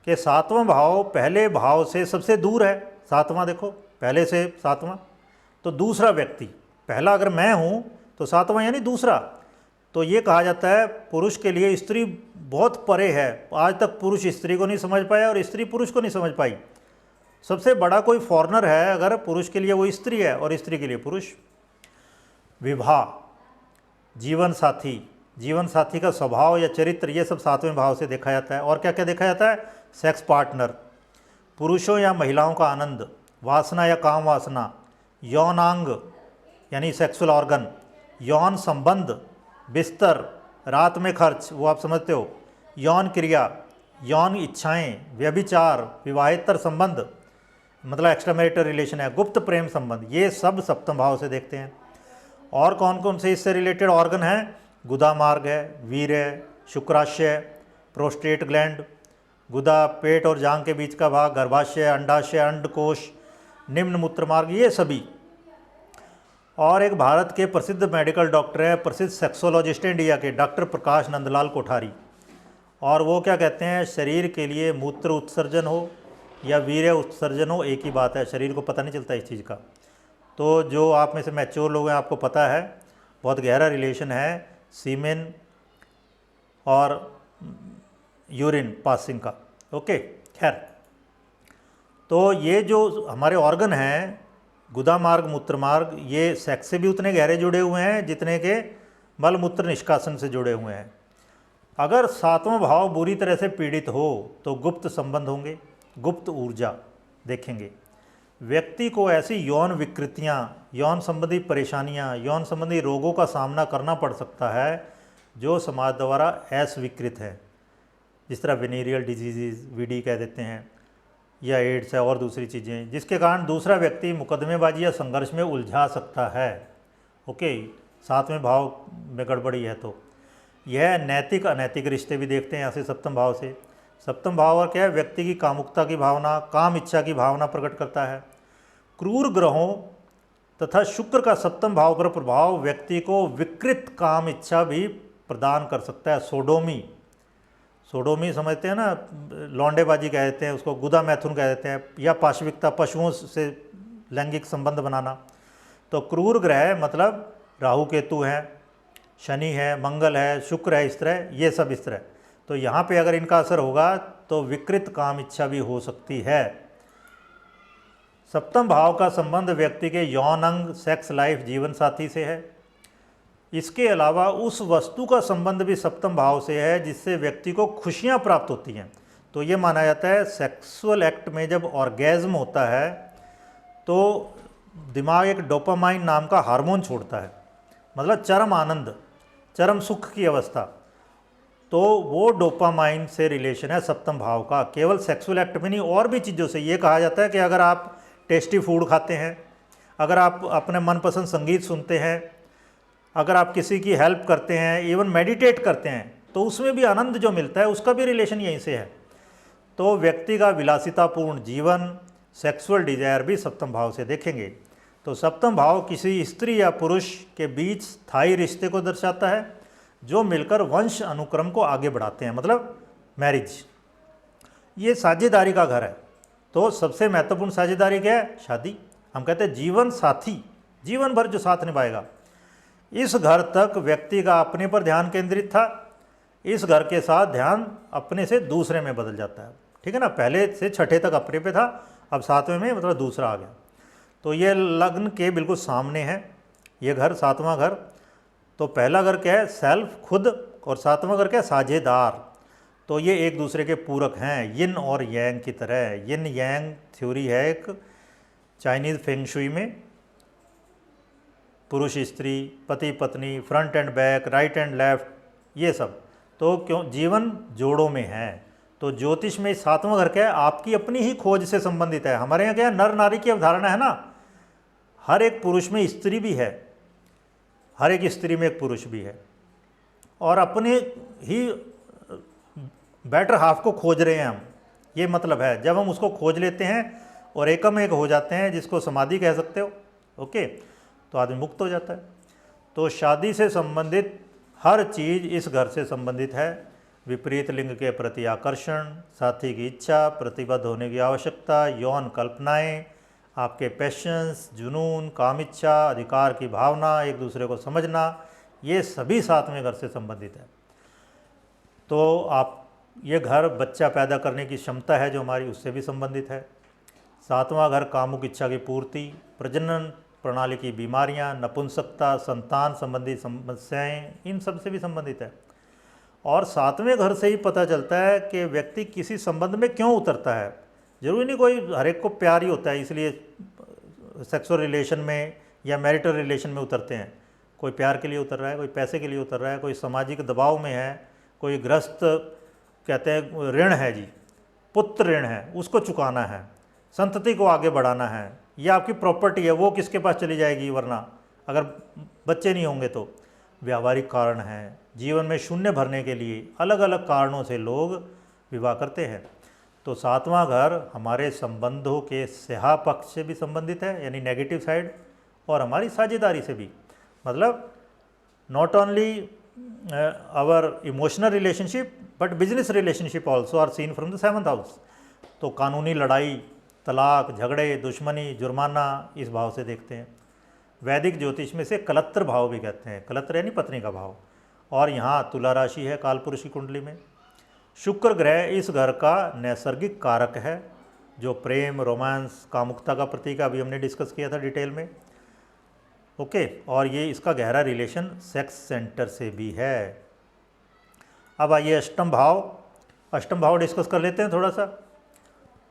कि 7वां भाव पहले भाव से सबसे दूर है। 7वां देखो, पहले से 7वां, तो दूसरा व्यक्ति, पहला अगर मैं हूँ तो 7वां यानी दूसरा। तो ये कहा जाता है पुरुष के लिए स्त्री बहुत परे है। आज तक पुरुष स्त्री को नहीं समझ पाया और स्त्री पुरुष को नहीं समझ पाई। सबसे बड़ा कोई फॉरनर है अगर पुरुष के लिए वो स्त्री है और स्त्री के लिए पुरुष। विवाह, जीवन साथी, जीवन साथी का स्वभाव या चरित्र, ये सब 7वें भाव से देखा जाता है। और क्या क्या देखा जाता है, सेक्स पार्टनर, पुरुषों या महिलाओं का आनंद, वासना या काम वासना, यौनांग यानी सेक्सुअल ऑर्गन, यौन संबंध, बिस्तर, रात में खर्च, वो आप समझते हो, यौन क्रिया, यौन इच्छाएं, व्यभिचार, विवाहेतर संबंध मतलब एक्स्ट्रामैरिटल रिलेशन है, गुप्त प्रेम संबंध, ये सब सप्तम भाव से देखते हैं। और कौन कौन से इससे रिलेटेड ऑर्गन हैं, गुदा मार्ग है, वीर है, शुक्राशय, प्रोस्टेट ग्लैंड, गुदा पेट और जांग के बीच का भाग, गर्भाशय, अंडाशय, अंडकोश, निम्न मूत्र मार्ग, ये सभी। और एक भारत के प्रसिद्ध मेडिकल डॉक्टर हैं, प्रसिद्ध सेक्सोलॉजिस्ट हैं इंडिया के, डॉक्टर प्रकाश नंदलाल कोठारी। और वो क्या कहते हैं, शरीर के लिए मूत्र उत्सर्जन हो या वीर्य उत्सर्जन हो एक ही बात है, शरीर को पता नहीं चलता इस चीज़ का। तो जो आप में से मैच्योर लोग हैं आपको पता है बहुत गहरा रिलेशन है सीमेन और यूरिन पासिंग का। ओके, खैर, तो ये जो हमारे ऑर्गन हैं गुदा मार्ग, मूत्र मार्ग, ये सेक्स से भी उतने गहरे जुड़े हुए हैं जितने के मल मूत्र निष्कासन से जुड़े हुए हैं। अगर 7वां भाव बुरी तरह से पीड़ित हो तो गुप्त संबंध होंगे, गुप्त ऊर्जा देखेंगे। व्यक्ति को ऐसी यौन विकृतियाँ, यौन संबंधी परेशानियाँ, यौन संबंधी रोगों का सामना करना पड़ सकता है जो समाज द्वारा अस्वीकृत है, जिस तरह वेनेरियल डिजीज़, वीडी कह देते हैं, या एड्स है और दूसरी चीज़ें, जिसके कारण दूसरा व्यक्ति मुकदमेबाजी या संघर्ष में उलझा सकता है। ओके, 7वें भाव में गड़बड़ी है। तो यह नैतिक अनैतिक रिश्ते भी देखते हैं यहाँ से सप्तम भाव से। सप्तम भाव और क्या है, व्यक्ति की कामुकता की भावना, काम इच्छा की भावना प्रकट करता है। क्रूर ग्रहों तथा शुक्र का सप्तम भाव पर प्रभाव व्यक्ति को विकृत काम इच्छा भी प्रदान कर सकता है। सोडोमी, सोडोमी समझते हैं ना, लौंडेबाजी कह देते हैं उसको, गुदा मैथुन कह देते हैं, या पाशविकता, पशुओं से लैंगिक संबंध बनाना। तो क्रूर ग्रह मतलब राहु केतु हैं, शनि है, मंगल है, शुक्र है, इस तरह, ये सब इस तरह। तो यहाँ पे अगर इनका असर होगा तो विकृत काम इच्छा भी हो सकती है। सप्तम भाव का संबंध व्यक्ति के यौन अंग, सेक्स लाइफ, जीवन साथी से है। इसके अलावा उस वस्तु का संबंध भी सप्तम भाव से है जिससे व्यक्ति को खुशियाँ प्राप्त होती हैं। तो ये माना जाता है सेक्सुअल एक्ट में जब ऑर्गेज्म होता है तो दिमाग एक डोपामाइन नाम का हार्मोन छोड़ता है, मतलब चरम आनंद, चरम सुख की अवस्था। तो वो डोपामाइन से रिलेशन है सप्तम भाव का, केवल सेक्सुअल एक्ट में नहीं और भी चीज़ों से। ये कहा जाता है कि अगर आप टेस्टी फूड खाते हैं, अगर आप अपने मनपसंद संगीत सुनते हैं, अगर आप किसी की हेल्प करते हैं, इवन मेडिटेट करते हैं, तो उसमें भी आनंद जो मिलता है उसका भी रिलेशन यहीं से है। तो व्यक्ति का विलासितापूर्ण जीवन, सेक्सुअल डिजायर भी सप्तम भाव से देखेंगे। तो सप्तम भाव किसी स्त्री या पुरुष के बीच स्थायी रिश्ते को दर्शाता है जो मिलकर वंश अनुक्रम को आगे बढ़ाते हैं, मतलब मैरिज। ये साझेदारी का घर है। तो सबसे महत्वपूर्ण साझेदारी क्या है? शादी। हम कहते हैं जीवन साथी, जीवन भर जो साथ निभाएगा। इस घर तक व्यक्ति का अपने पर ध्यान केंद्रित था, इस घर के साथ ध्यान अपने से दूसरे में बदल जाता है। ठीक है ना, पहले से छठे तक अपने पे था, अब सातवें में मतलब दूसरा आ गया। तो ये लग्न के बिल्कुल सामने है ये घर, सातवां घर। तो पहला घर क्या है? सेल्फ, खुद, और सातवां घर क्या है? साझेदार। तो ये एक दूसरे के पूरक हैं, यिन और यांग की तरह। यिन यांग थ्योरी है एक चाइनीज़ फेंग शुई में, पुरुष स्त्री, पति पत्नी, front end back, right and left, ये सब। तो क्यों जीवन जोड़ों में है। तो ज्योतिष में सातवां घर क्या है? आपकी अपनी ही खोज से संबंधित है। हमारे यहाँ क्या है? नर नारी की अवधारणा है ना, हर एक पुरुष में स्त्री भी है, हर एक स्त्री में एक पुरुष भी है, और अपने ही बेटर हाफ को खोज रहे हैं हम। ये मतलब है, जब हम उसको खोज लेते हैं और एकम एक हो जाते हैं, जिसको समाधि कह सकते हो, ओके, तो आदमी मुक्त हो जाता है। तो शादी से संबंधित हर चीज़ इस घर से संबंधित है। विपरीत लिंग के प्रति आकर्षण, साथी की इच्छा, प्रतिबद्ध होने की आवश्यकता, यौन कल्पनाएं, आपके पैशंस, जुनून, काम इच्छा, अधिकार की भावना, एक दूसरे को समझना, ये सभी सातवें घर से संबंधित है। तो आप ये घर बच्चा पैदा करने की क्षमता है जो हमारी, उससे भी संबंधित है। सातवां घर कामुक इच्छा की पूर्ति, प्रजनन प्रणाली की बीमारियां, नपुंसकता, संतान संबंधी समस्याएं, इन सब से भी संबंधित है। और सातवें घर से ही पता चलता है कि व्यक्ति किसी संबंध में क्यों उतरता है। जरूरी नहीं कोई हर एक को प्यार ही होता है इसलिए सेक्सुअल रिलेशन में या मैरिटल रिलेशन में उतरते हैं। कोई प्यार के लिए उतर रहा है, कोई पैसे के लिए उतर रहा है, कोई सामाजिक दबाव में है, कोई ग्रस्त कहते हैं ऋण है जी, पुत्र ऋण है, उसको चुकाना है, संतति को आगे बढ़ाना है, या आपकी प्रॉपर्टी है वो किसके पास चली जाएगी वरना अगर बच्चे नहीं होंगे तो। व्यावहारिक कारण हैं, जीवन में शून्य भरने के लिए अलग अलग कारणों से लोग विवाह करते हैं। तो सातवां घर हमारे संबंधों के स्याह पक्ष से भी संबंधित है, यानी नेगेटिव साइड, और हमारी साझेदारी से भी। मतलब not only our emotional relationship but business relationship also are seen from the seventh house. तो कानूनी लड़ाई, तलाक, झगड़े, दुश्मनी, जुर्माना इस भाव से देखते हैं। वैदिक ज्योतिष में से कलत्र भाव भी कहते हैं, कलत्र यानी पत्नी का भाव। और यहाँ तुला राशि है कालपुरुष की कुंडली में। शुक्र ग्रह इस घर का नैसर्गिक कारक है जो प्रेम, रोमांस, कामुकता का प्रतीक है, अभी हमने डिस्कस किया था डिटेल में, ओके। और ये इसका गहरा रिलेशन सेक्स सेंटर से भी है। अब आइए अष्टम भाव, अष्टम भाव डिस्कस कर लेते हैं थोड़ा सा।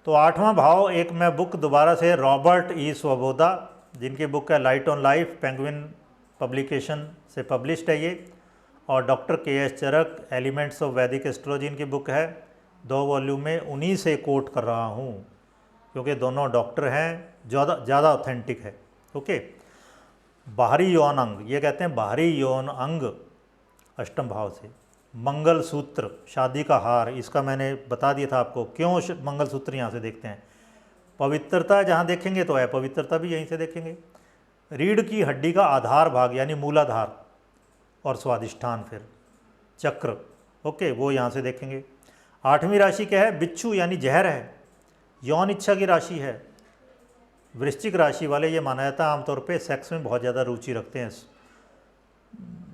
तो आठवां भाव, एक मैं बुक दोबारा से रॉबर्ट ई स्वबोधा, जिनकी बुक है light on life, penguin publication से पब्लिश्ड है ये, और डॉक्टर के एस चरक एलिमेंट्स ऑफ वैदिक एस्ट्रोलॉजी इनकी बुक है, 2 वॉल्यूम में, उन्हीं से कोट कर रहा हूँ क्योंकि दोनों डॉक्टर हैं, ज़्यादा ऑथेंटिक है, ओके। बाहरी यौन अंग, ये कहते हैं बाहरी यौन अंग अष्टम भाव से। मंगल सूत्र, शादी का हार, इसका मैंने बता दिया था आपको क्यों मंगल सूत्र यहाँ से देखते हैं। पवित्रता जहाँ देखेंगे तो अपवित्रता भी यहीं से देखेंगे। रीढ़ की हड्डी का आधार भाग यानी मूलाधार और स्वादिष्ठान, फिर चक्र, ओके, वो यहाँ से देखेंगे। आठवीं राशि क्या है? बिच्छू यानी जहर है, यौन इच्छा की राशि है। वृश्चिक राशि वाले ये माना जाता है आमतौर पे सेक्स में बहुत ज़्यादा रुचि रखते हैं,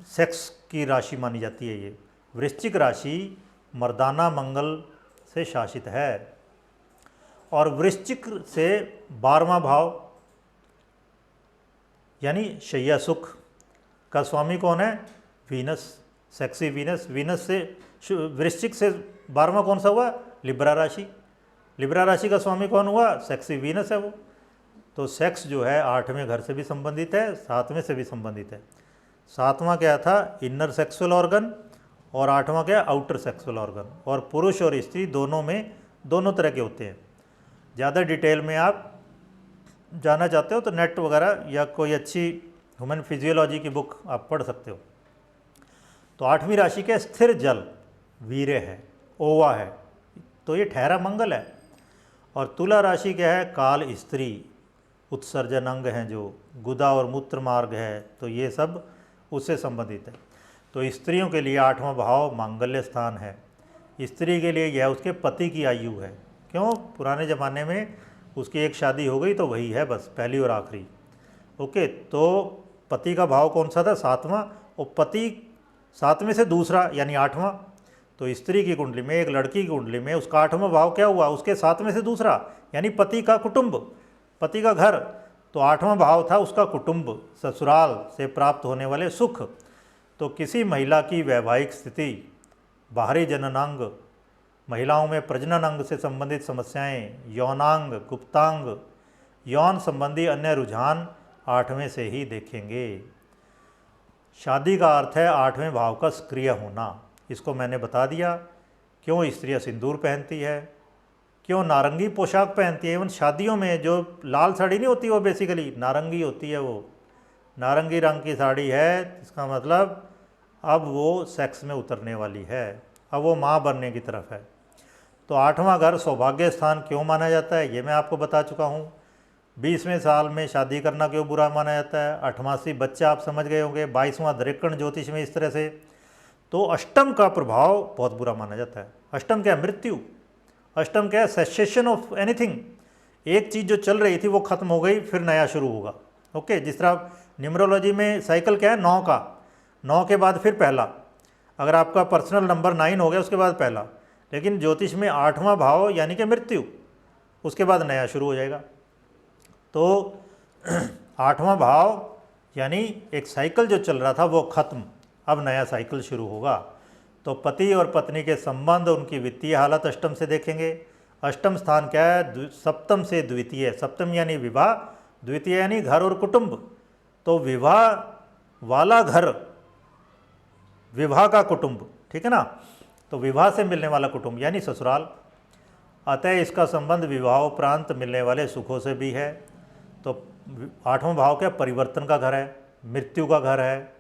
सेक्स की राशि मानी जाती है ये। वृश्चिक राशि मर्दाना मंगल से शासित है, और वृश्चिक से 12वां भाव यानी शैया सुख का स्वामी कौन है? Venus, sexy Venus. वीनस से वृश्चिक से 12वां कौन सा हुआ? लिब्रा राशि। लिब्रा राशि का स्वामी कौन हुआ? सेक्सी वीनस है वो। तो सेक्स जो है 8वें घर से भी संबंधित है, 7वें से भी संबंधित है। 7वां क्या था? इनर सेक्सुअल ऑर्गन, और 8वां क्या? Outer sexual organ. और पुरुष और स्त्री दोनों में दोनों तरह के होते हैं। ज़्यादा डिटेल में आप जानना चाहते हो तो नेट वगैरह या कोई अच्छी ह्यूमन फिजियोलॉजी की बुक आप पढ़ सकते हो। तो 8वीं राशि के स्थिर जल वीर्य है, ओवा है, तो ये ठहरा मंगल है। और तुला राशि क्या है, काल स्त्री उत्सर्जन अंग हैं, जो गुदा और मूत्र मार्ग है, तो ये सब उससे संबंधित है। तो स्त्रियों के लिए 8वां भाव मांगल्य स्थान है। स्त्री के लिए यह उसके पति की आयु है। क्यों, पुराने ज़माने में उसकी एक शादी हो गई तो वही है बस, पहली और आखिरी। ओके, तो पति का भाव कौन सा था, 7वां, और पति 7वें से दूसरा यानी 8वां। तो स्त्री की कुंडली में, एक लड़की की कुंडली में उसका 8वां भाव क्या हुआ, उसके 7वें से दूसरा यानी पति का कुटुंब, पति का घर। तो 8वां भाव था उसका कुटुंब, ससुराल से प्राप्त होने वाले सुख। तो किसी महिला की वैवाहिक स्थिति, बाहरी जननांग, महिलाओं में प्रजनन अंग से संबंधित समस्याएं, यौनांग, गुप्तांग, यौन संबंधी अन्य रुझान 8वें से ही देखेंगे। शादी का अर्थ है 8वें भाव का सक्रिय होना। इसको मैंने बता दिया। क्यों स्त्रियां सिंदूर पहनती है, क्यों नारंगी पोशाक पहनती है। इवन शादियों में जो लाल साड़ी नहीं होती, वो बेसिकली नारंगी होती है। वो नारंगी रंग की साड़ी है, इसका मतलब अब वो सेक्स में उतरने वाली है, अब वो माँ बनने की तरफ है। तो 8वां घर सौभाग्य स्थान क्यों माना जाता है, ये मैं आपको बता चुका हूँ। 20वें साल में शादी करना क्यों बुरा माना जाता है, 88 बच्चा आप समझ गए होंगे। 22वां दरिकण ज्योतिष में इस तरह से। तो अष्टम का प्रभाव बहुत बुरा माना जाता है। अष्टम क्या है, मृत्यु। अष्टम क्या है, सेसेशन ऑफ एनीथिंग। एक चीज़ जो चल रही थी वो खत्म हो गई, फिर नया शुरू होगा। ओके, जिस तरह न्यूमरोलॉजी में साइकिल क्या है, 9 का, 9 के बाद फिर पहला। अगर आपका पर्सनल नंबर 9 हो गया उसके बाद पहला, लेकिन ज्योतिष में 8वां भाव यानी कि मृत्यु, उसके बाद नया शुरू हो जाएगा। तो 8वां भाव यानी एक साइकिल जो चल रहा था वो खत्म, अब नया साइकिल शुरू होगा। तो पति और पत्नी के संबंध, उनकी वित्तीय हालत अष्टम से देखेंगे। अष्टम स्थान क्या है, सप्तम से द्वितीय। सप्तम यानी विवाह, द्वितीय यानी घर और कुटुंब। तो विवाह वाला घर, विवाह का कुटुंब, ठीक है ना। तो विवाह से मिलने वाला कुटुंब यानी ससुराल। अतः इसका संबंध विवाहोपरांत मिलने वाले सुखों से भी है। तो 8वां भाव क्या, परिवर्तन का घर है, मृत्यु का घर है।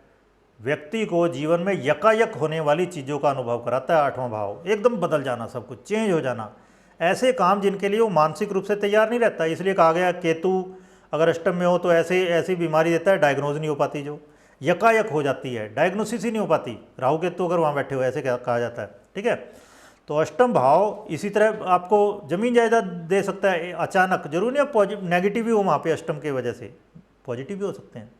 व्यक्ति को जीवन में यकायक होने वाली चीज़ों का अनुभव कराता है 8वां भाव। एकदम बदल जाना, सब कुछ चेंज हो जाना, ऐसे काम जिनके लिए वो मानसिक रूप से तैयार नहीं रहता। इसलिए कहा गया केतु अगर अष्टम में हो तो ऐसी बीमारी देता है, डायग्नोज नहीं हो पाती, जो यकायक हो जाती है, डायग्नोसिस ही नहीं हो पाती। राहु केतु अगर वहाँ बैठे हो, ऐसे कहा जाता है, ठीक है। तो अष्टम भाव इसी तरह आपको जमीन जायदाद दे सकता है अचानक, जरूर नहीं पॉजिटिव नेगेटिव भी हो वहाँ पे, अष्टम की वजह से पॉजिटिव भी हो सकते हैं।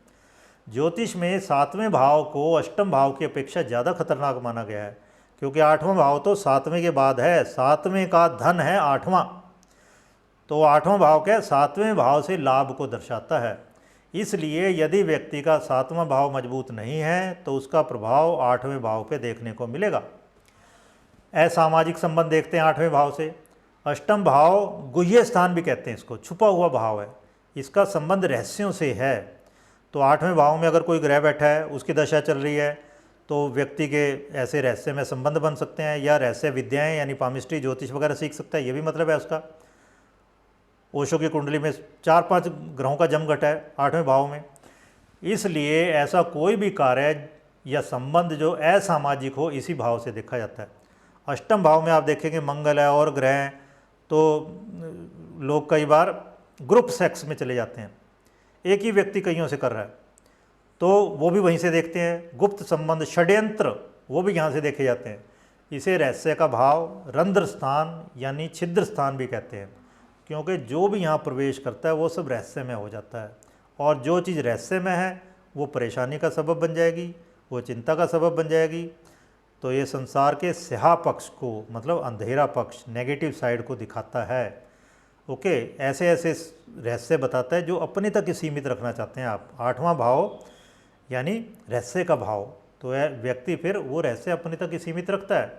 ज्योतिष में 7वें भाव को अष्टम भाव की अपेक्षा ज़्यादा खतरनाक माना गया है, क्योंकि 8वां भाव तो 7वें के बाद है। 7वें का धन है 8वां, तो 8वां भाव क्या है, 7वें भाव से लाभ को दर्शाता है। इसलिए यदि व्यक्ति का 7वां भाव मजबूत नहीं है तो उसका प्रभाव 8वें भाव पे देखने को मिलेगा। असामाजिक संबंध देखते हैं 8वें भाव से। अष्टम भाव गुह्य स्थान भी कहते हैं इसको, छुपा हुआ भाव है। इसका संबंध रहस्यों से है। तो 8वें भाव में अगर कोई ग्रह बैठा है, उसकी दशा चल रही है, तो व्यक्ति के ऐसे रहस्य में संबंध बन सकते हैं, या रहस्य विद्याएं यानी पामिस्ट्री, ज्योतिष वगैरह सीख सकता है, ये भी मतलब है उसका। ओशो की कुंडली में 4-5 ग्रहों का जमघट है 8वें भाव में। इसलिए ऐसा कोई भी कार्य या संबंध जो असामाजिक हो, इसी भाव से देखा जाता है। अष्टम भाव में आप देखेंगे मंगल है और ग्रह हैं, तो लोग कई बार ग्रुप सेक्स में चले जाते हैं, एक ही व्यक्ति कईयों से कर रहा है, तो वो भी वहीं से देखते हैं। गुप्त संबंध, षड्यंत्र, वो भी यहाँ से देखे जाते हैं। इसे रहस्य का भाव, रंध्र स्थान यानी छिद्र स्थान भी कहते हैं, क्योंकि जो भी यहाँ प्रवेश करता है वो सब रहस्य में हो जाता है, और जो चीज़ रहस्य में है वो परेशानी का सबब बन जाएगी, वो चिंता का सबब बन जाएगी। तो ये संसार के स्याह पक्ष को, मतलब अंधेरा पक्ष, नेगेटिव साइड को दिखाता है। ओके, ऐसे ऐसे रहस्य बताता है जो अपने तक ही सीमित रखना चाहते हैं आप। 8वां भाव यानी रहस्य का भाव, तो व्यक्ति फिर वो रहस्य अपने तक ही सीमित रखता है।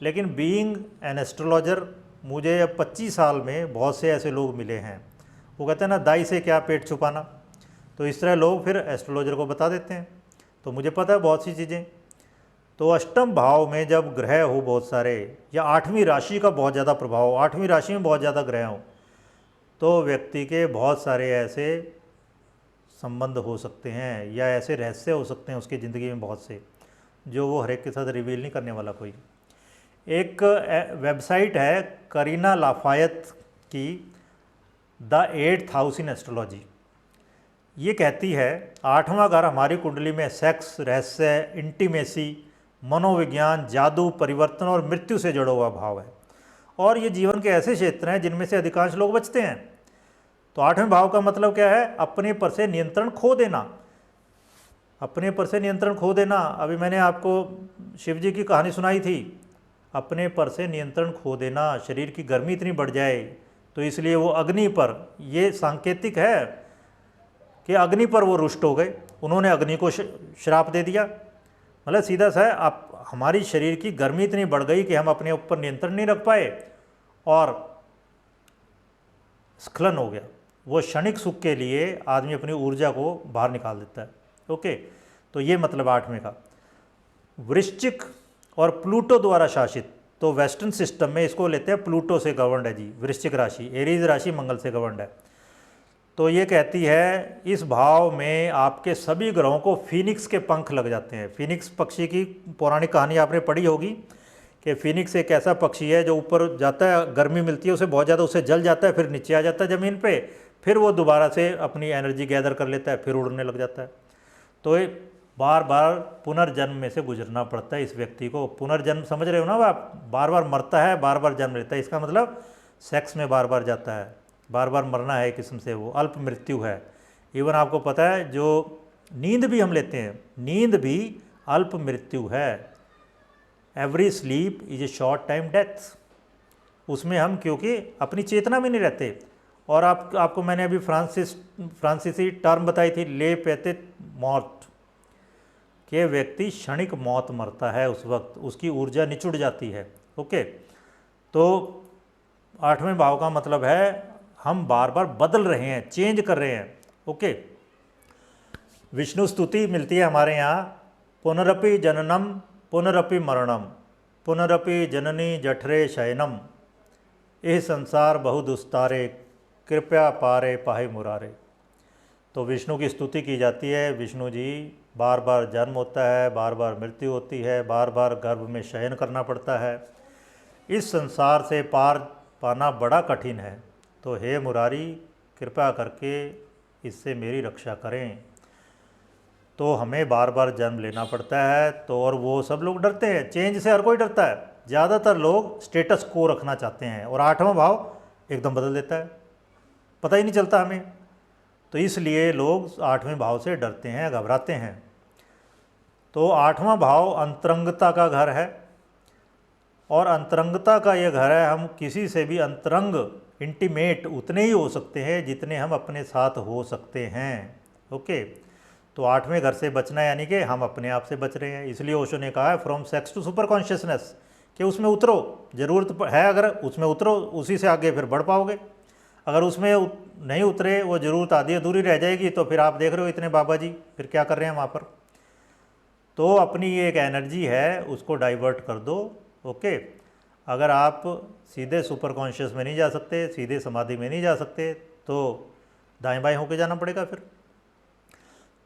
लेकिन बीइंग एन एस्ट्रोलॉजर, मुझे अब 25 साल में बहुत से ऐसे लोग मिले हैं, वो कहते हैं ना, दाई से क्या पेट छुपाना। तो इस तरह लोग फिर एस्ट्रोलॉजर को बता देते हैं। तो मुझे पता है बहुत सी चीज़ें। तो अष्टम भाव में जब ग्रह हो बहुत सारे, या 8वीं राशि का बहुत ज़्यादा प्रभाव, 8वीं राशि में बहुत ज़्यादा ग्रह हो, तो व्यक्ति के बहुत सारे ऐसे संबंध हो सकते हैं, या ऐसे रहस्य हो सकते हैं उसकी ज़िंदगी में बहुत से, जो वो हर एक के साथ रिवील नहीं करने वाला कोई। एक वेबसाइट है करीना लाफायत की the 8th house in astrology, ये कहती है 8वां घर हमारी कुंडली में सेक्स, रहस्य, इंटीमेसी, मनोविज्ञान, जादू, परिवर्तन और मृत्यु से जुड़ा हुआ भाव है। और ये जीवन के ऐसे क्षेत्र हैं जिनमें से अधिकांश लोग बचते हैं। तो 8वें भाव का मतलब क्या है? अपने पर से नियंत्रण खो देना। अपने पर से नियंत्रण खो देना। अभी मैंने आपको शिव जी की कहानी सुनाई थी, अपने पर से नियंत्रण खो देना, शरीर की गर्मी इतनी बढ़ जाए तो इसलिए वो अग्नि पर, ये सांकेतिक है कि अग्नि पर वो रुष्ट हो गए, उन्होंने अग्नि को श्राप दे दिया। मतलब सीधा सा है, आप हमारी शरीर की गर्मी इतनी बढ़ गई कि हम अपने ऊपर नियंत्रण नहीं रख पाए और स्खलन हो गया। वो क्षणिक सुख के लिए आदमी अपनी ऊर्जा को बाहर निकाल देता है। ओके, तो ये मतलब 8वें का। वृश्चिक और प्लूटो द्वारा शासित, तो वेस्टर्न सिस्टम में इसको लेते हैं प्लूटो से गवर्नड है जी, वृश्चिक राशि, एरीज राशि मंगल से गवर्नड है। तो ये कहती है इस भाव में आपके सभी ग्रहों को फीनिक्स के पंख लग जाते हैं। फीनिक्स पक्षी की पौराणिक कहानी आपने पढ़ी होगी कि फीनिक्स एक ऐसा पक्षी है जो ऊपर जाता है, गर्मी मिलती है उसे बहुत ज़्यादा, उससे जल जाता है, फिर नीचे आ जाता है ज़मीन पे, फिर वो दोबारा से अपनी एनर्जी गैदर कर लेता है, फिर उड़ने लग जाता है। तो ये बार बार पुनर्जन्म में से गुजरना पड़ता है इस व्यक्ति को। पुनर्जन्म समझ रहे हो ना आप? बार बार मरता है, बार बार जन्म लेता है, इसका मतलब सेक्स में बार बार जाता है, बार बार मरना है किस्म से, वो अल्प मृत्यु है। इवन आपको पता है जो नींद भी हम लेते हैं, नींद भी अल्प मृत्यु है। Every sleep is a short time death. उसमें हम क्योंकि अपनी चेतना में नहीं रहते। और आपको मैंने अभी फ्रांसीसी टर्म बताई थी, ले पैते मौत, कि व्यक्ति क्षणिक मौत मरता है, उस वक्त उसकी ऊर्जा निचुड़ जाती है। ओके, तो 8वें भाव का मतलब है हम बार बार बदल रहे हैं, चेंज कर रहे हैं। ओके, विष्णु स्तुति मिलती है हमारे यहाँ, पुनरपि जननम पुनरपि मरणम पुनरपि जननी जठरे शयनम, यह संसार बहु दुस्तारे कृपया पारे पाहे मुरारे। तो विष्णु की स्तुति की जाती है। विष्णु जी, बार बार जन्म होता है, बार बार मृत्यु होती है, बार बार गर्भ में शयन करना पड़ता है, इस संसार से पार पाना बड़ा कठिन है। तो हे मुरारी, कृपा करके इससे मेरी रक्षा करें। तो हमें बार बार जन्म लेना पड़ता है। तो और वो सब लोग डरते हैं, चेंज से हर कोई डरता है। ज़्यादातर लोग स्टेटस को रखना चाहते हैं और 8वां भाव एकदम बदल देता है, पता ही नहीं चलता हमें। तो इसलिए लोग 8वें भाव से डरते हैं, घबराते हैं। तो 8वां भाव अंतरंगता का घर है और अंतरंगता का ये घर है, हम किसी से भी अंतरंग, इंटीमेट उतने ही हो सकते हैं जितने हम अपने साथ हो सकते हैं। ओके, तो 8वें घर से बचना यानी कि हम अपने आप से बच रहे हैं। इसलिए ओशो ने कहा है from sex to super consciousness, कि उसमें उतरो, ज़रूरत है अगर उसमें उतरो, उसी से आगे फिर बढ़ पाओगे। अगर उसमें नहीं उतरे, वो ज़रूरत आधी अधूरी रह जाएगी, तो फिर आप देख रहे हो इतने बाबा जी फिर क्या कर रहे हैं वहाँ पर। तो अपनी ये एक एनर्जी है, उसको डाइवर्ट कर दो। ओके, अगर आप सीधे सुपर कॉन्शियस में नहीं जा सकते, सीधे समाधि में नहीं जा सकते, तो दाएं बाएं होके जाना पड़ेगा फिर।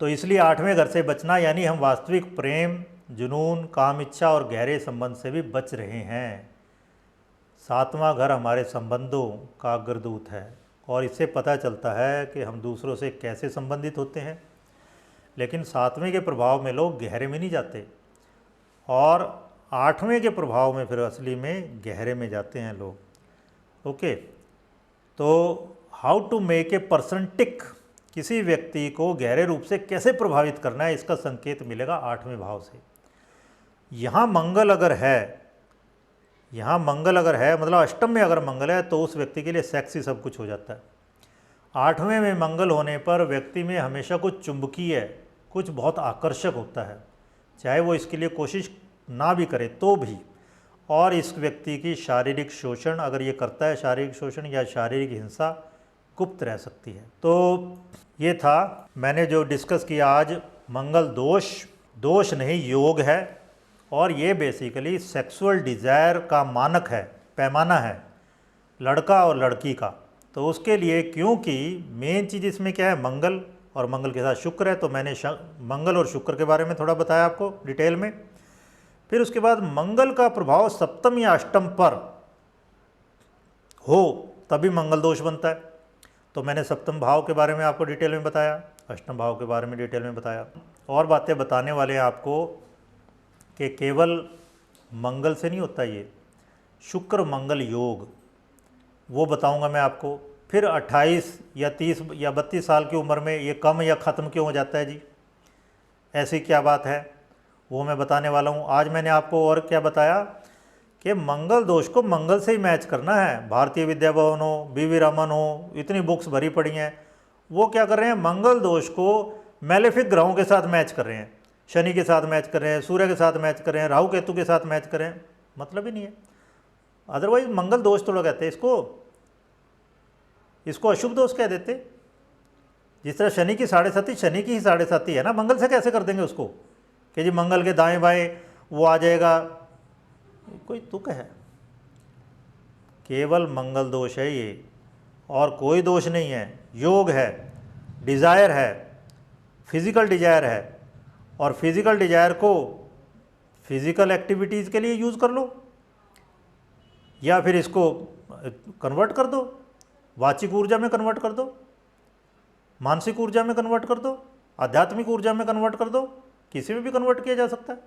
तो इसलिए 8वें घर से बचना यानी हम वास्तविक प्रेम, जुनून, काम इच्छा और गहरे संबंध से भी बच रहे हैं। 7वां घर हमारे संबंधों का अग्रदूत है और इससे पता चलता है कि हम दूसरों से कैसे संबंधित होते हैं। लेकिन 7वें के प्रभाव में लोग गहरे में नहीं जाते और 8वें के प्रभाव में फिर असली में गहरे में जाते हैं लोग। ओके, तो how to make a person tick, किसी व्यक्ति को गहरे रूप से कैसे प्रभावित करना है, इसका संकेत मिलेगा 8वें भाव से। यहाँ मंगल अगर है, यहाँ मंगल अगर है, मतलब अष्टम में अगर मंगल है, तो उस व्यक्ति के लिए सेक्स ही सब कुछ हो जाता है। 8वें में मंगल होने पर व्यक्ति में हमेशा कुछ चुंबकीय, कुछ बहुत आकर्षक होता है, चाहे वो इसके लिए कोशिश ना भी करे तो भी। और इस व्यक्ति की शारीरिक शोषण, अगर ये करता है शारीरिक शोषण या शारीरिक हिंसा, गुप्त रह सकती है। तो ये था मैंने जो डिस्कस किया आज। मंगल दोष नहीं, योग है। और ये बेसिकली सेक्सुअल डिज़ायर का मानक है, पैमाना है, लड़का और लड़की का। तो उसके लिए, क्योंकि मेन चीज़ इसमें क्या है, मंगल, और मंगल के साथ शुक्र है, तो मैंने मंगल और शुक्र के बारे में थोड़ा बताया आपको डिटेल में। फिर उसके बाद मंगल का प्रभाव सप्तम या अष्टम पर हो तभी मंगल दोष बनता है। तो मैंने सप्तम भाव के बारे में आपको डिटेल में बताया, अष्टम भाव के बारे में डिटेल में बताया। और बातें बताने वाले हैं आपको कि केवल मंगल से नहीं होता ये, शुक्र मंगल योग, वो बताऊंगा मैं आपको। फिर 28 या 30 या 32 साल की उम्र में ये कम या ख़त्म क्यों हो जाता है जी, ऐसी क्या बात है, वो मैं बताने वाला हूँ। आज मैंने आपको और क्या बताया कि मंगल दोष को मंगल से ही मैच करना है। भारतीय विद्या भवन हो, बीवी रामन हो, इतनी बुक्स भरी पड़ी हैं, वो क्या कर रहे हैं, मंगल दोष को मैलेफिक ग्रहों के साथ मैच कर रहे हैं, शनि के साथ मैच कर रहे हैं, सूर्य के साथ मैच कर रहे हैं, राहु केतु के साथ मैच कर रहे हैं, मतलब ही नहीं है। अदरवाइज मंगल दोष तो लोग कहते हैं इसको अशुभ दोष कह देते। जिस तरह शनि की 7.5 शनि की ही 7.5 है ना, मंगल से कैसे कर देंगे उसको कि जी मंगल के दाएं बाएं वो आ जाएगा, कोई तुक है। केवल मंगल दोष है ये, और कोई दोष नहीं है। योग है, डिज़ायर है, फिजिकल डिजायर है, और फिजिकल डिजायर को फिजिकल एक्टिविटीज़ के लिए यूज़ कर लो, या फिर इसको कन्वर्ट कर दो, वाचिक ऊर्जा में कन्वर्ट कर दो, मानसिक ऊर्जा में कन्वर्ट कर दो, आध्यात्मिक ऊर्जा में कन्वर्ट कर दो, किसी में भी कन्वर्ट किया जा सकता है।